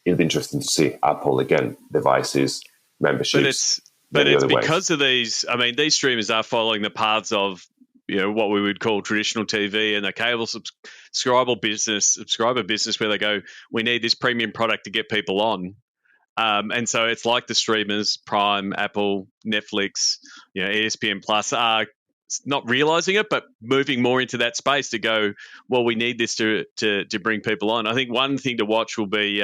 It'll be interesting to see. Apple, again, devices, memberships. But it's because of these. I mean, these streamers are following the paths of what we would call traditional TV and the cable subscriber business, where they go, we need this premium product to get people on. And so it's like the streamers, Prime, Apple, Netflix, ESPN Plus are not realizing it, but moving more into that space to go, well, we need this to bring people on. I think one thing to watch will be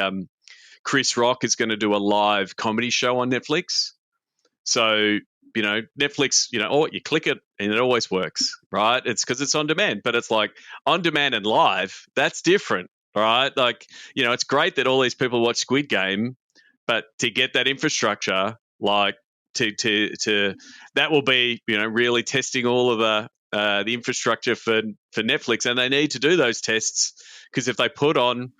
Chris Rock is going to do a live comedy show on Netflix. So, Netflix, or you click it and it always works, right? It's because it's on demand, but it's like on demand and live, that's different. right? Like, it's great that all these people watch Squid Game, but to get that infrastructure, like to that will be, really testing all of the infrastructure for Netflix, and they need to do those tests because if they put on,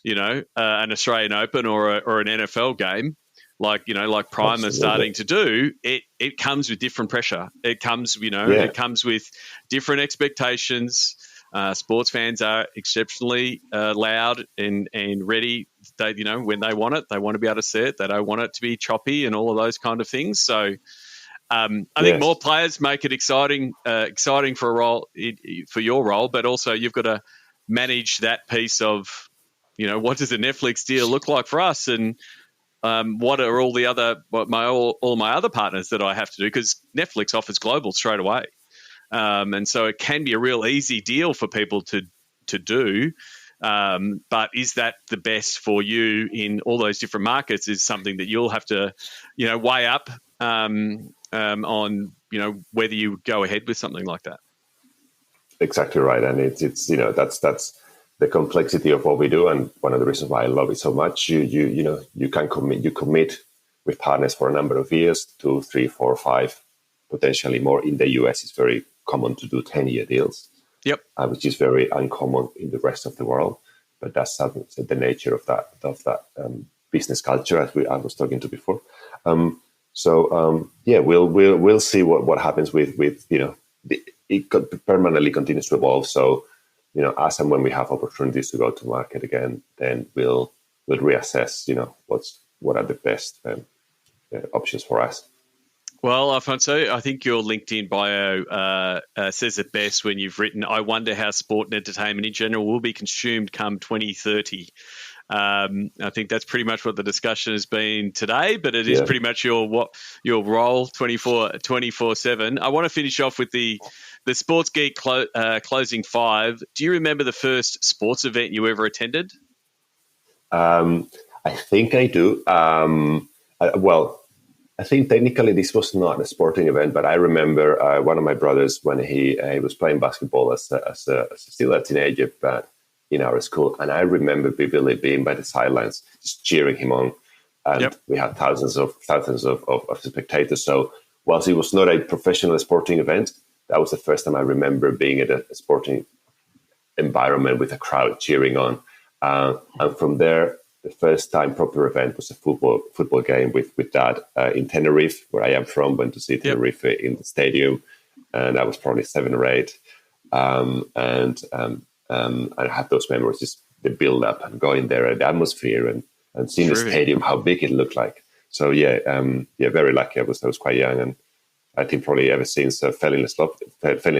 an Australian Open or an NFL game, like Prime is starting to do, it comes with different pressure. It comes, it comes with different expectations. Sports fans are exceptionally loud and ready. They, when they want it, they want to be able to see it. They don't want it to be choppy and all of those kind of things. So I think more players make it exciting for a role, for your role, but also you've got to manage that piece of, what does a Netflix deal look like for us, and what are all my other partners that I have to do, because Netflix offers global straight away. And so it can be a real easy deal for people to do. But is that the best for you in all those different markets is something that you'll have to, weigh up on, whether you go ahead with something like that. Exactly right. And it's that's the complexity of what we do. And one of the reasons why I love it so much, you can commit with partners for a number of years, 2, 3, 4, 5, potentially more. In the US, it's very common to do 10-year deals. Yep. Which is very uncommon in the rest of the world. But that's the nature of that business culture, as I was talking to before. We'll see what happens with it permanently continues to evolve. So, as and when we have opportunities to go to market again, then we'll reassess, what are the best options for us. Well, Alfonso, I think your LinkedIn bio says it best when you've written, "I wonder how sport and entertainment in general will be consumed come 2030. I think that's pretty much what the discussion has been today, but it is pretty much your role 24/7. I want to finish off with the Sports Geek closing 5. Do you remember the first sports event you ever attended? I think I do. I think technically this was not a sporting event, but I remember one of my brothers when he was playing basketball as still a teenager, but in our school, and I remember vividly being by the sidelines, just cheering him on, and we had thousands of spectators. So whilst it was not a professional sporting event, that was the first time I remember being at a sporting environment with a crowd cheering on, and from there, the first time proper event was a football game with Dad in Tenerife, where I am from. Went to see Tenerife in the stadium, and I was probably 7 or 8. And I had those memories, just the build up and going there, and the atmosphere, and seeing the stadium, how big it looked like. So very lucky. I was quite young, and I think probably ever since fell in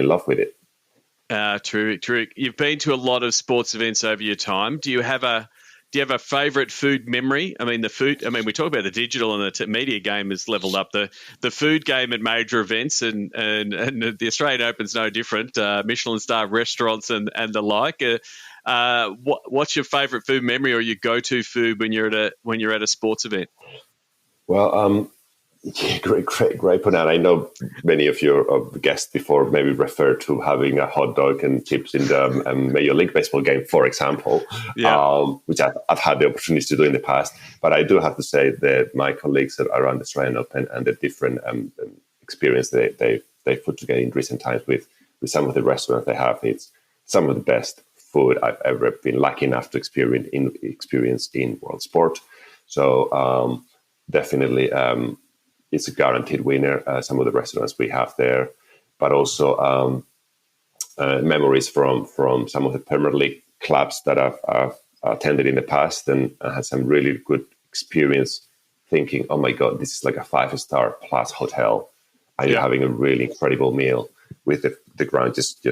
love with it. Terrific. You've been to a lot of sports events over your time. Do you have a favorite food memory? I mean, we talk about the digital and the media game has leveled up. The food game at major events and the Australian Open's no different. Michelin star restaurants and the like. What's your favorite food memory or your go-to food when you're at a sports event? Well, great point. I know many of your guests before maybe referred to having a hot dog and chips in the Major League Baseball game, for example, which I've had the opportunity to do in the past. But I do have to say that my colleagues around the Australian Open and the different experience they put together in recent times with some of the restaurants they have, it's some of the best food I've ever been lucky enough to experience in world sport. So definitely. It's a guaranteed winner, some of the restaurants we have there, but also memories from some of the Premier League clubs that I've attended in the past, and I had some really good experience thinking, oh my God, this is like a 5-star plus hotel. And you're having a really incredible meal with the ground just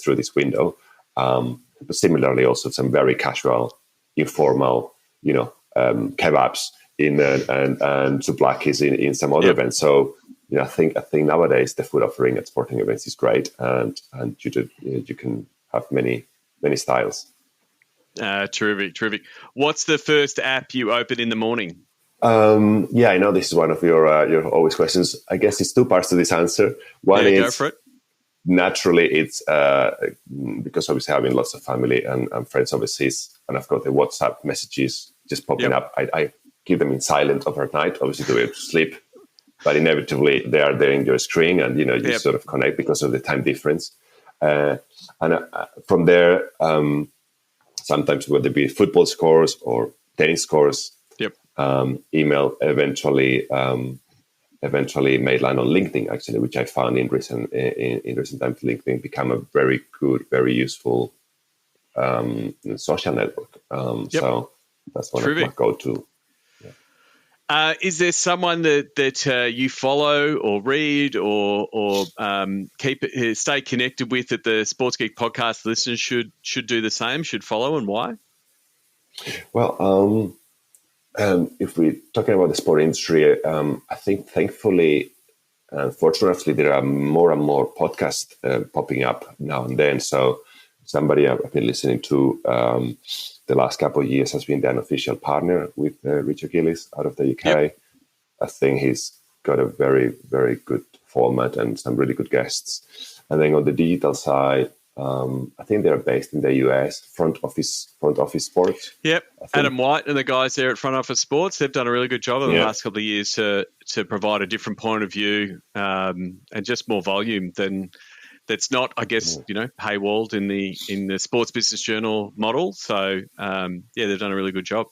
through this window. But similarly, also some very casual, informal, kebabs and souvlakis in some other events. So I think nowadays the food offering at sporting events is great, and you can have many styles. Terrific. What's the first app you open in the morning? I know this is one of your always questions. I guess it's 2 parts to this answer. One is, go for it. naturally, it's because obviously having lots of family and friends overseas, and I've got the WhatsApp messages just popping up. I keep them in silent overnight, obviously to be able to sleep, but inevitably they are there in your screen, and you sort of connect because of the time difference. And from there, sometimes whether it be football scores or tennis scores, email eventually made land on LinkedIn, actually, which I found in recent times. LinkedIn become a very good, very useful social network. So that's one of my go-to. Is there someone that you follow or read or stay connected with that the Sports Geek podcast listeners should do the same, should follow, and why? Well, if we're talking about the sport industry, I think thankfully, fortunately, there are more and more podcasts popping up now and then. So somebody I've been listening to the last couple of years has been the unofficial partner with Richard Gillis out of the UK. Yep. I think he's got a very, very good format and some really good guests. And then on the digital side, I think they're based in the US, front office sports. Yep, Adam White and the guys there at Front Office Sports, they've done a really good job in the last couple of years to provide a different point of view and just more volume than that's not, I guess, paywalled in the Sports Business Journal model. So they've done a really good job.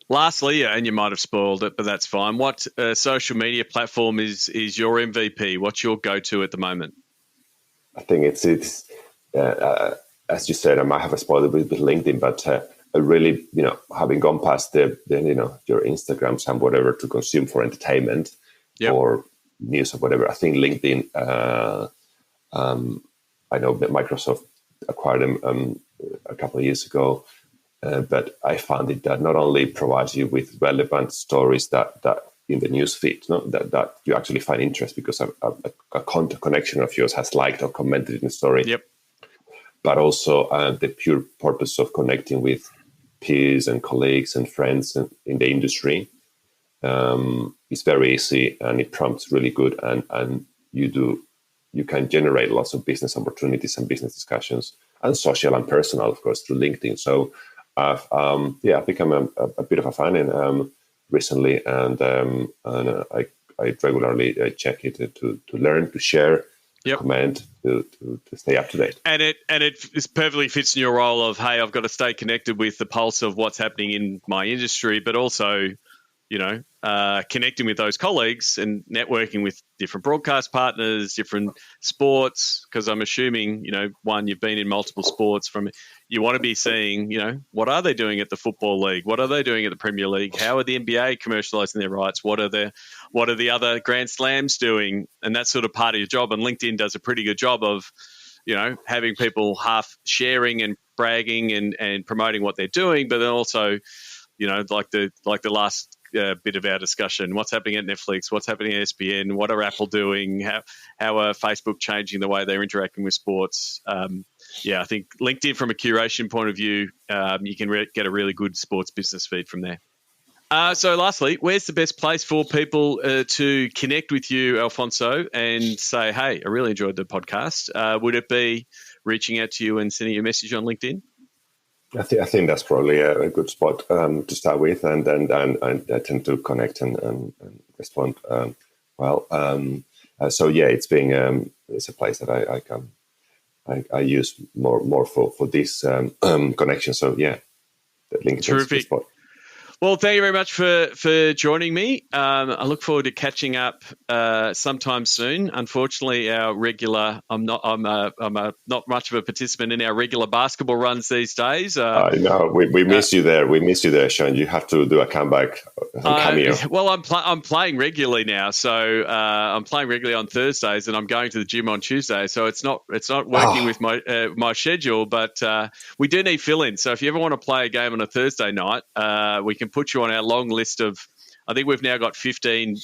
Lastly, and you might have spoiled it, but that's fine. What social media platform is your MVP? What's your go-to at the moment? I think it's as you said, I might have spoiled it with LinkedIn, but really, having gone past the your Instagrams and whatever to consume for entertainment or news or whatever, I think LinkedIn. I know that Microsoft acquired them a couple of years ago, but I found it that not only provides you with relevant stories that in the news feed, that you actually find interest because a connection of yours has liked or commented in the story. Yep. But also the pure purpose of connecting with peers and colleagues and friends in the industry is very easy, and it prompts really good, and you can generate lots of business opportunities and business discussions and social and personal, of course, through LinkedIn. So I've become a bit of a fan recently, and I regularly check it to learn, to share, comment, to stay up to date. And it perfectly fits in your role of, hey, I've got to stay connected with the pulse of what's happening in my industry, but also, connecting with those colleagues and networking with different broadcast partners, different sports, because I'm assuming, one, you've been in multiple sports. You want to be seeing, what are they doing at the Football League? What are they doing at the Premier League? How are the NBA commercializing their rights? What are the other Grand Slams doing? And that's sort of part of your job. And LinkedIn does a pretty good job of, having people half sharing and bragging and promoting what they're doing, but then also, like the last bit of our discussion, what's happening at Netflix, what's happening at ESPN, what are Apple doing, how are Facebook changing the way they're interacting with sports. I think LinkedIn, from a curation point of view, you can get a really good sports business feed from there. So lastly, where's the best place for people to connect with you, Alfonso, and say, hey, I really enjoyed the podcast? Would it be reaching out to you and sending you a message on LinkedIn? I think that's probably a good spot to start with, and I tend to connect and respond well. It's a place that I use more for this connection. So the link is a good spot. Well, thank you very much for joining me. I look forward to catching up sometime soon. Unfortunately, I'm not much of a participant in our regular basketball runs these days. I know we miss you there. We miss you there, Sean. You have to do a comeback, cameo. Well, I'm playing regularly now, so I'm playing regularly on Thursdays, and I'm going to the gym on Tuesday. So it's not working with my schedule, but we do need fill in. So if you ever want to play a game on a Thursday night, we can put you on our long list of, I think we've now got 15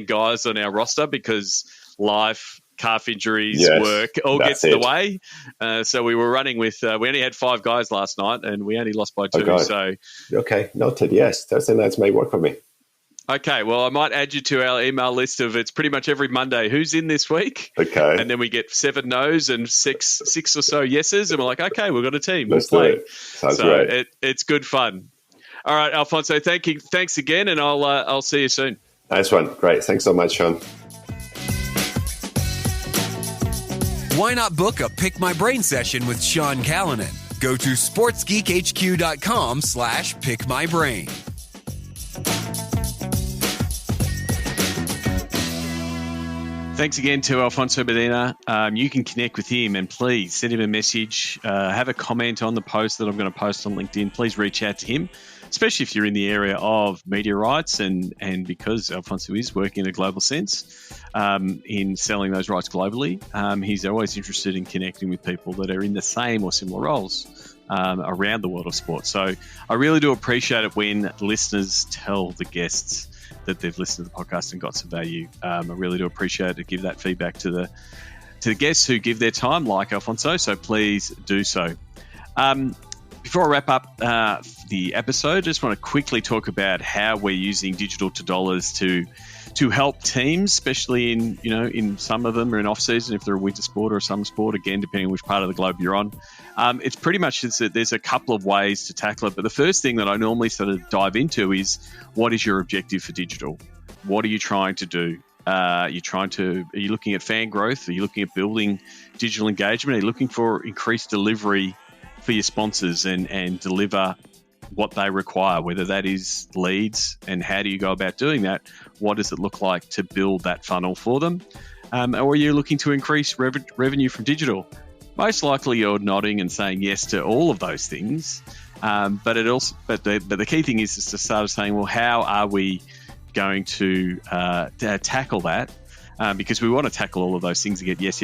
guys on our roster because life, calf injuries, work, all gets in the way. So we were running with, we only had 5 guys last night and we only lost by 2. Okay. So okay, noted. Yes, Thursday nights may work for me. Okay, well, I might add you to our email list of it's pretty much every Monday. Who's in this week? Okay. And then we get 7 no's and six or so yeses, and we're like, okay, we've got a team. Let's we'll play. do it. Sounds great. It's good fun. All right, Alfonso, thanks again, and I'll see you soon. Nice one. Great. Thanks so much, Sean. Why not book a Pick My Brain session with Sean Callanan? Go to sportsgeekhq.com/pickmybrain. Thanks again to Alfonso Medina. You can connect with him and please send him a message. Have a comment on the post that I'm going to post on LinkedIn. Please reach out to him, especially if you're in the area of media rights and because Alfonso is working in a global sense in selling those rights globally. He's always interested in connecting with people that are in the same or similar roles around the world of sport. So I really do appreciate it when listeners tell the guests that they've listened to the podcast and got some value. I really do appreciate it to give that feedback to the guests who give their time, like Alfonso. So please do so. Before I wrap up the episode, I just want to quickly talk about how we're using digital to dollars to help teams, especially in some of them are in off season if they're a winter sport or a summer sport, again, depending on which part of the globe you're on. It's pretty much that there's a couple of ways to tackle it. But the first thing that I normally sort of dive into is, what is your objective for digital? What are you trying to do? Are you looking at fan growth? Are you looking at building digital engagement? Are you looking for increased delivery for your sponsors and deliver what they require, whether that is leads, and how do you go about doing that? What does it look like to build that funnel for them? Or are you looking to increase revenue from digital? Most likely you're nodding and saying yes to all of those things. But the key thing is to start saying, well, how are we going to tackle that? Because we want to tackle all of those things and get yes.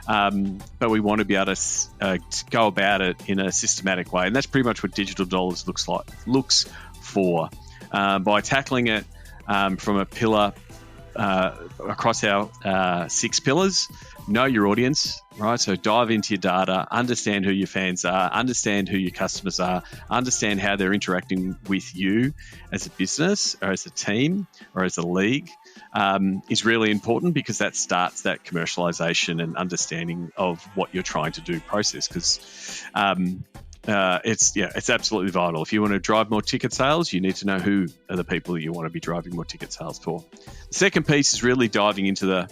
But we want to be able to go about it in a systematic way. And that's pretty much what digital dollars looks for. By tackling it from a pillar across our 6 pillars. Know your audience, right? So dive into your data, understand who your fans are, understand who your customers are, understand how they're interacting with you as a business or as a team or as a league. Is really important because that starts that commercialization and understanding of what you're trying to do process. Because it's absolutely vital. If you want to drive more ticket sales, you need to know who are the people that you want to be driving more ticket sales for. The second piece is really diving into the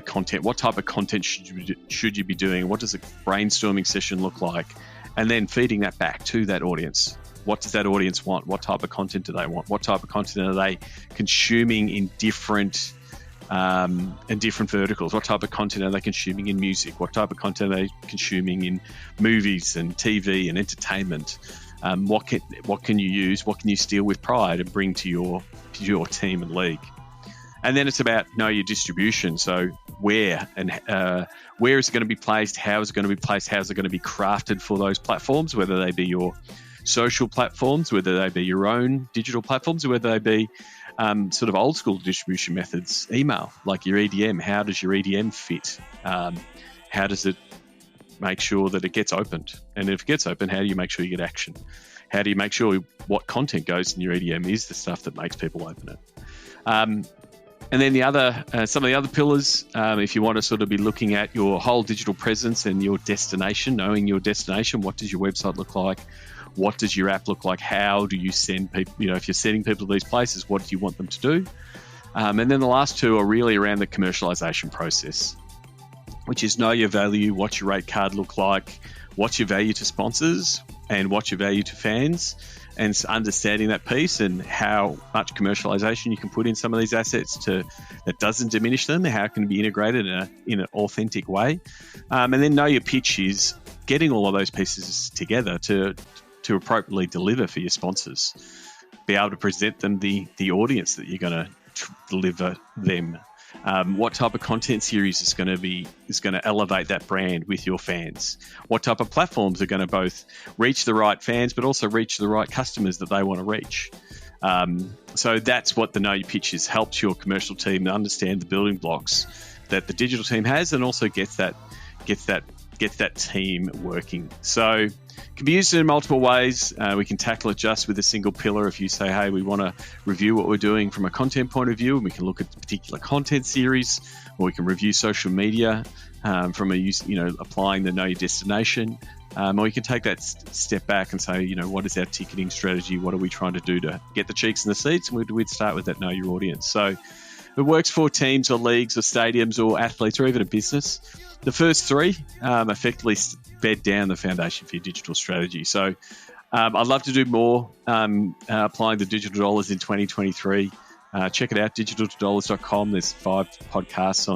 content. What type of content should you be doing? What does a brainstorming session look like? And then feeding that back to that audience. What does that audience want? What type of content do they want? What type of content are they consuming in different verticals? What type of content are they consuming in music? What type of content are they consuming in movies and TV and entertainment? What can you use? What can you steal with pride and bring to your team and league? And then it's about know your distribution. So where is it going to be placed? How is it going to be placed? How is it going to be crafted for those platforms, whether they be your social platforms, whether they be your own digital platforms, or whether they be sort of old school distribution methods, email, like your EDM. How does your EDM fit? How does it make sure that it gets opened? And if it gets open, how do you make sure you get action? How do you make sure what content goes in your EDM is the stuff that makes people open it? And then some of the other pillars, if you want to sort of be looking at your whole digital presence and your destination, knowing your destination, what does your website look like? What does your app look like? How do you send people, if you're sending people to these places, what do you want them to do? And then the last two are really around the commercialization process, which is know your value, what's your rate card look like, what's your value to sponsors, and what's your value to fans, and understanding that piece and how much commercialization you can put in some of these assets that doesn't diminish them, how it can be integrated in an authentic way. And then know your pitch is getting all of those pieces together to appropriately deliver for your sponsors, be able to present them the audience that you're going to deliver them. What type of content series is going to elevate that brand with your fans? What type of platforms are going to both reach the right fans but also reach the right customers that they want to reach? So that's what the Know Your Pitch is, helps your commercial team understand the building blocks that the digital team has, and also gets that gets that team working. So it can be used in multiple ways. We can tackle it just with a single pillar. If you say, hey, we want to review what we're doing from a content point of view, and we can look at a particular content series, or we can review social media from applying the Know Your Destination. Or you can take that step back and say, what is our ticketing strategy? What are we trying to do to get the cheeks in the seats? And we'd start with that Know Your Audience. So it works for teams or leagues or stadiums or athletes or even a business. The first three effectively bed down the foundation for your digital strategy. So I'd love to do more applying the digital dollars in 2023. Check it out, digital2dollars.com. There's 5 podcasts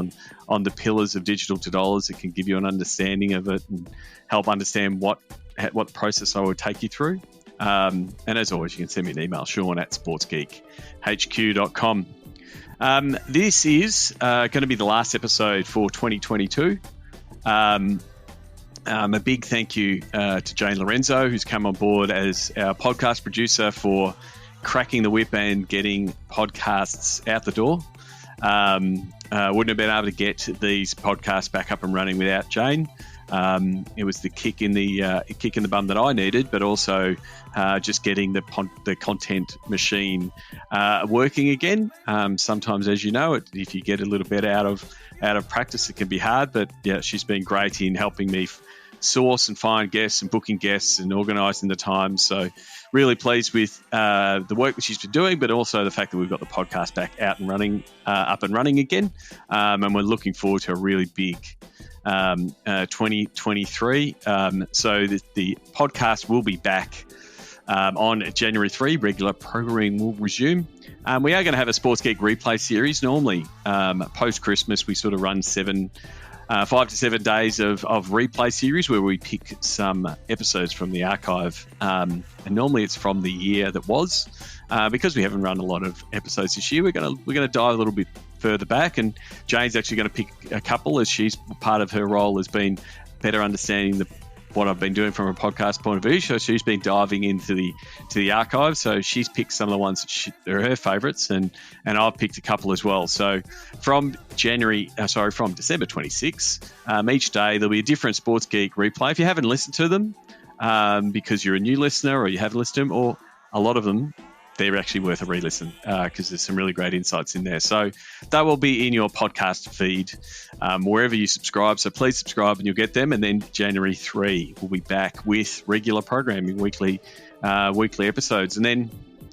on the pillars of digital to dollars. It can give you an understanding of it and help understand what process I would take you through. And as always, you can send me an email, sean@sportsgeekhq.com. This is going to be the last episode for 2022. A big thank you to Jane Lorenzo, who's come on board as our podcast producer for cracking the whip and getting podcasts out the door. Wouldn't have been able to get these podcasts back up and running without Jane. It was the kick in the bum that I needed, but also just getting the content machine working again. Sometimes, as you know, if you get a little bit out of practice, it can be hard. But yeah, she's been great in helping me source and find guests and booking guests and organising the time. So really pleased with the work that she's been doing, but also the fact that we've got the podcast back up and running again. And we're looking forward to a really big 2023. So the podcast will be back on January 3. Regular programming will resume. We are going to have a Sports Geek replay series. Normally, post-Christmas, we sort of run 5 to 7 days of replay series where we pick some episodes from the archive. And normally it's from the year that was. Because we haven't run a lot of episodes this year, we're going to dive a little bit further back, and Jane's actually going to pick a couple, as she's part of her role has been better understanding what I've been doing from a podcast point of view. So she's been diving into the archive. So she's picked some of the ones that are her favourites, and I've picked a couple as well. So from December 26, each day there'll be a different Sports Geek replay. If you haven't listened to them, because you're a new listener or you haven't listened to them, or a lot of them, they're actually worth a re-listen because there's some really great insights in there. So that will be in your podcast feed wherever you subscribe. So please subscribe and you'll get them. And then January 3, we'll be back with regular programming, weekly episodes. And then,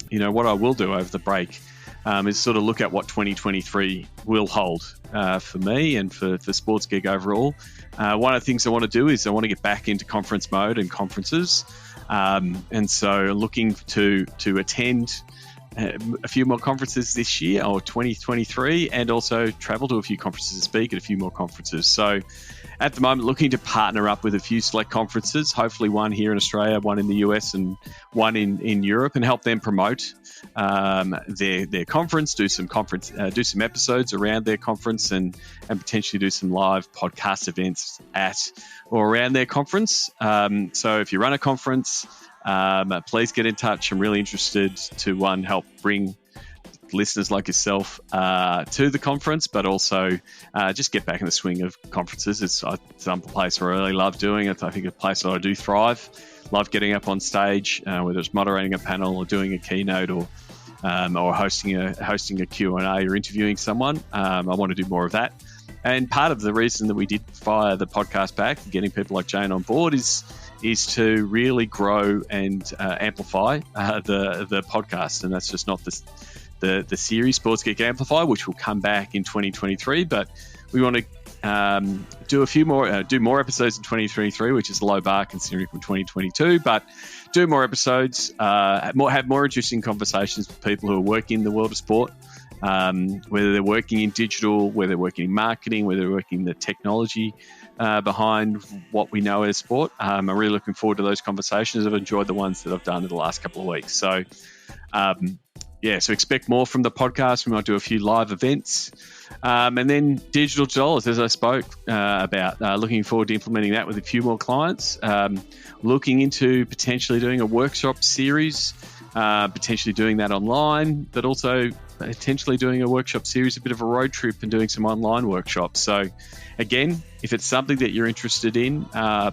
what I will do over the break is sort of look at what 2023 will hold for me and for Sports Geek overall. One of the things I want to do is I want to get back into conference mode and conferences. And so looking to attend a few more conferences this year or 2023, and also travel to a few conferences and speak at a few more conferences. So at the moment, looking to partner up with a few select conferences, hopefully one here in Australia, one in the US and one in Europe, and help them promote their conference, do some episodes around their conference, and potentially do some live podcast events at or around their conference. So if you run a conference, please get in touch. I'm really interested to help bring listeners like yourself to the conference, but also just get back in the swing of conferences. It's a place I really love doing it. I think a place that I do thrive. Love getting up on stage, whether it's moderating a panel or doing a keynote or hosting a Q&A or interviewing someone. I want to do more of that. And part of the reason that we did fire the podcast back, getting people like Jane on board, is to really grow and amplify the podcast. And that's just not the series Sports Geek Amplify, which will come back in 2023. But we want to do more episodes in 2023, which is a low bar considering from 2022. But do more episodes, have more interesting conversations with people who are working in the world of sport. Whether they're working in digital, whether they're working in marketing, whether they're working in the technology behind what we know as sport. I'm really looking forward to those conversations. I've enjoyed the ones that I've done in the last couple of weeks. So, so expect more from the podcast. We might do a few live events. And then digital dollars, as I spoke about, looking forward to implementing that with a few more clients. Looking into potentially doing a workshop series, potentially doing that online, but also potentially doing a workshop series, a bit of a road trip and doing some online workshops. So again, if it's something that you're interested in,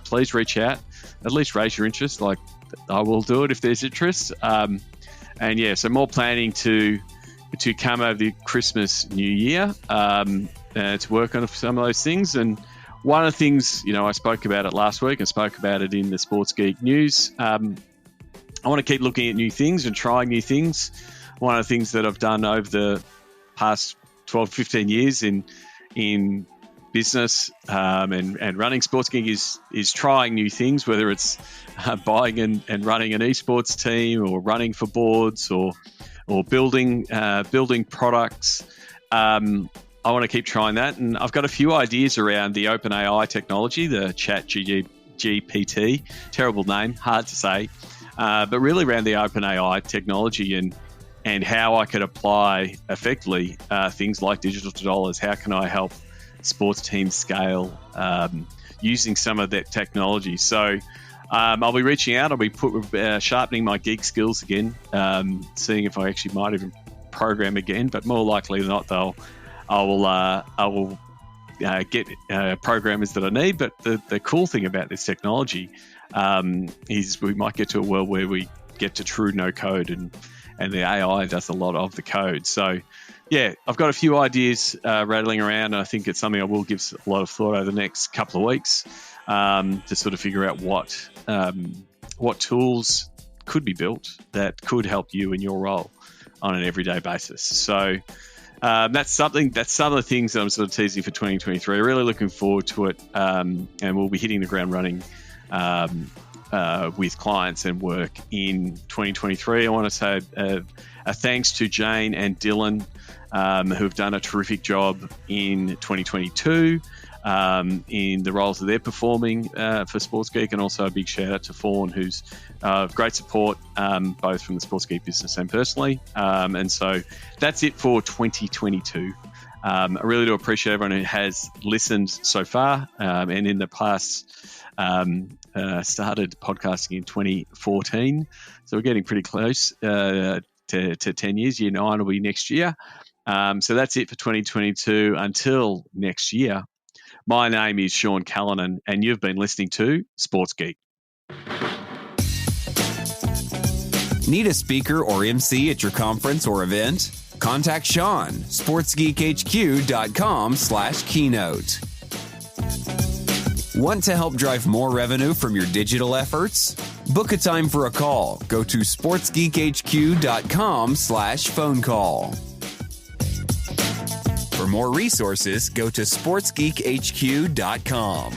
please reach out. At least raise your interest. Like, I will do it if there's interest. So more planning to come over the Christmas, New Year, to work on some of those things. And one of the things, I spoke about it last week and spoke about it in the Sports Geek News. I want to keep looking at new things and trying new things. One of the things that I've done over the past 12, 15 years in business and running Sports Geek is trying new things, whether it's buying and running an esports team, or running for boards, or building products. I want to keep trying that, and I've got a few ideas around the OpenAI technology, the Chat GPT. Terrible name, hard to say, but really around the OpenAI technology and how I could apply effectively things like digital dollars. How can I help sports teams scale using some of that technology? So I'll be reaching out. I'll be sharpening my geek skills again, seeing if I actually might even program again. But more likely than not, I will get programmers that I need. But the cool thing about this technology is we might get to a world where we get to true no code, and the AI does a lot of the code. So yeah, I've got a few ideas rattling around, and I think it's something I will give a lot of thought over the next couple of weeks to sort of figure out what tools could be built that could help you in your role on an everyday basis. So that's some of the things that I'm sort of teasing for 2023. Really looking forward to it, and we'll be hitting the ground running with clients and work in 2023. I want to say a thanks to Jane and Dylan, who have done a terrific job in 2022 in the roles that they're performing for Sports Geek, and also a big shout out to Fawn, who's great support both from the Sports Geek business and personally. And so that's it for 2022. I really do appreciate everyone who has listened so far, and in the past started podcasting in 2014, so we're getting pretty close to 10 years. Year 9 will be next year. So that's it for 2022. Until next year, my name is Sean Callanan, and you've been listening to Sports Geek. Need a speaker or MC at your conference or event? Contact Sean, sportsgeekhq.com/keynote. Want to help drive more revenue from your digital efforts? Book a time for a call. Go to sportsgeekhq.com/phone call. For more resources, go to sportsgeekhq.com.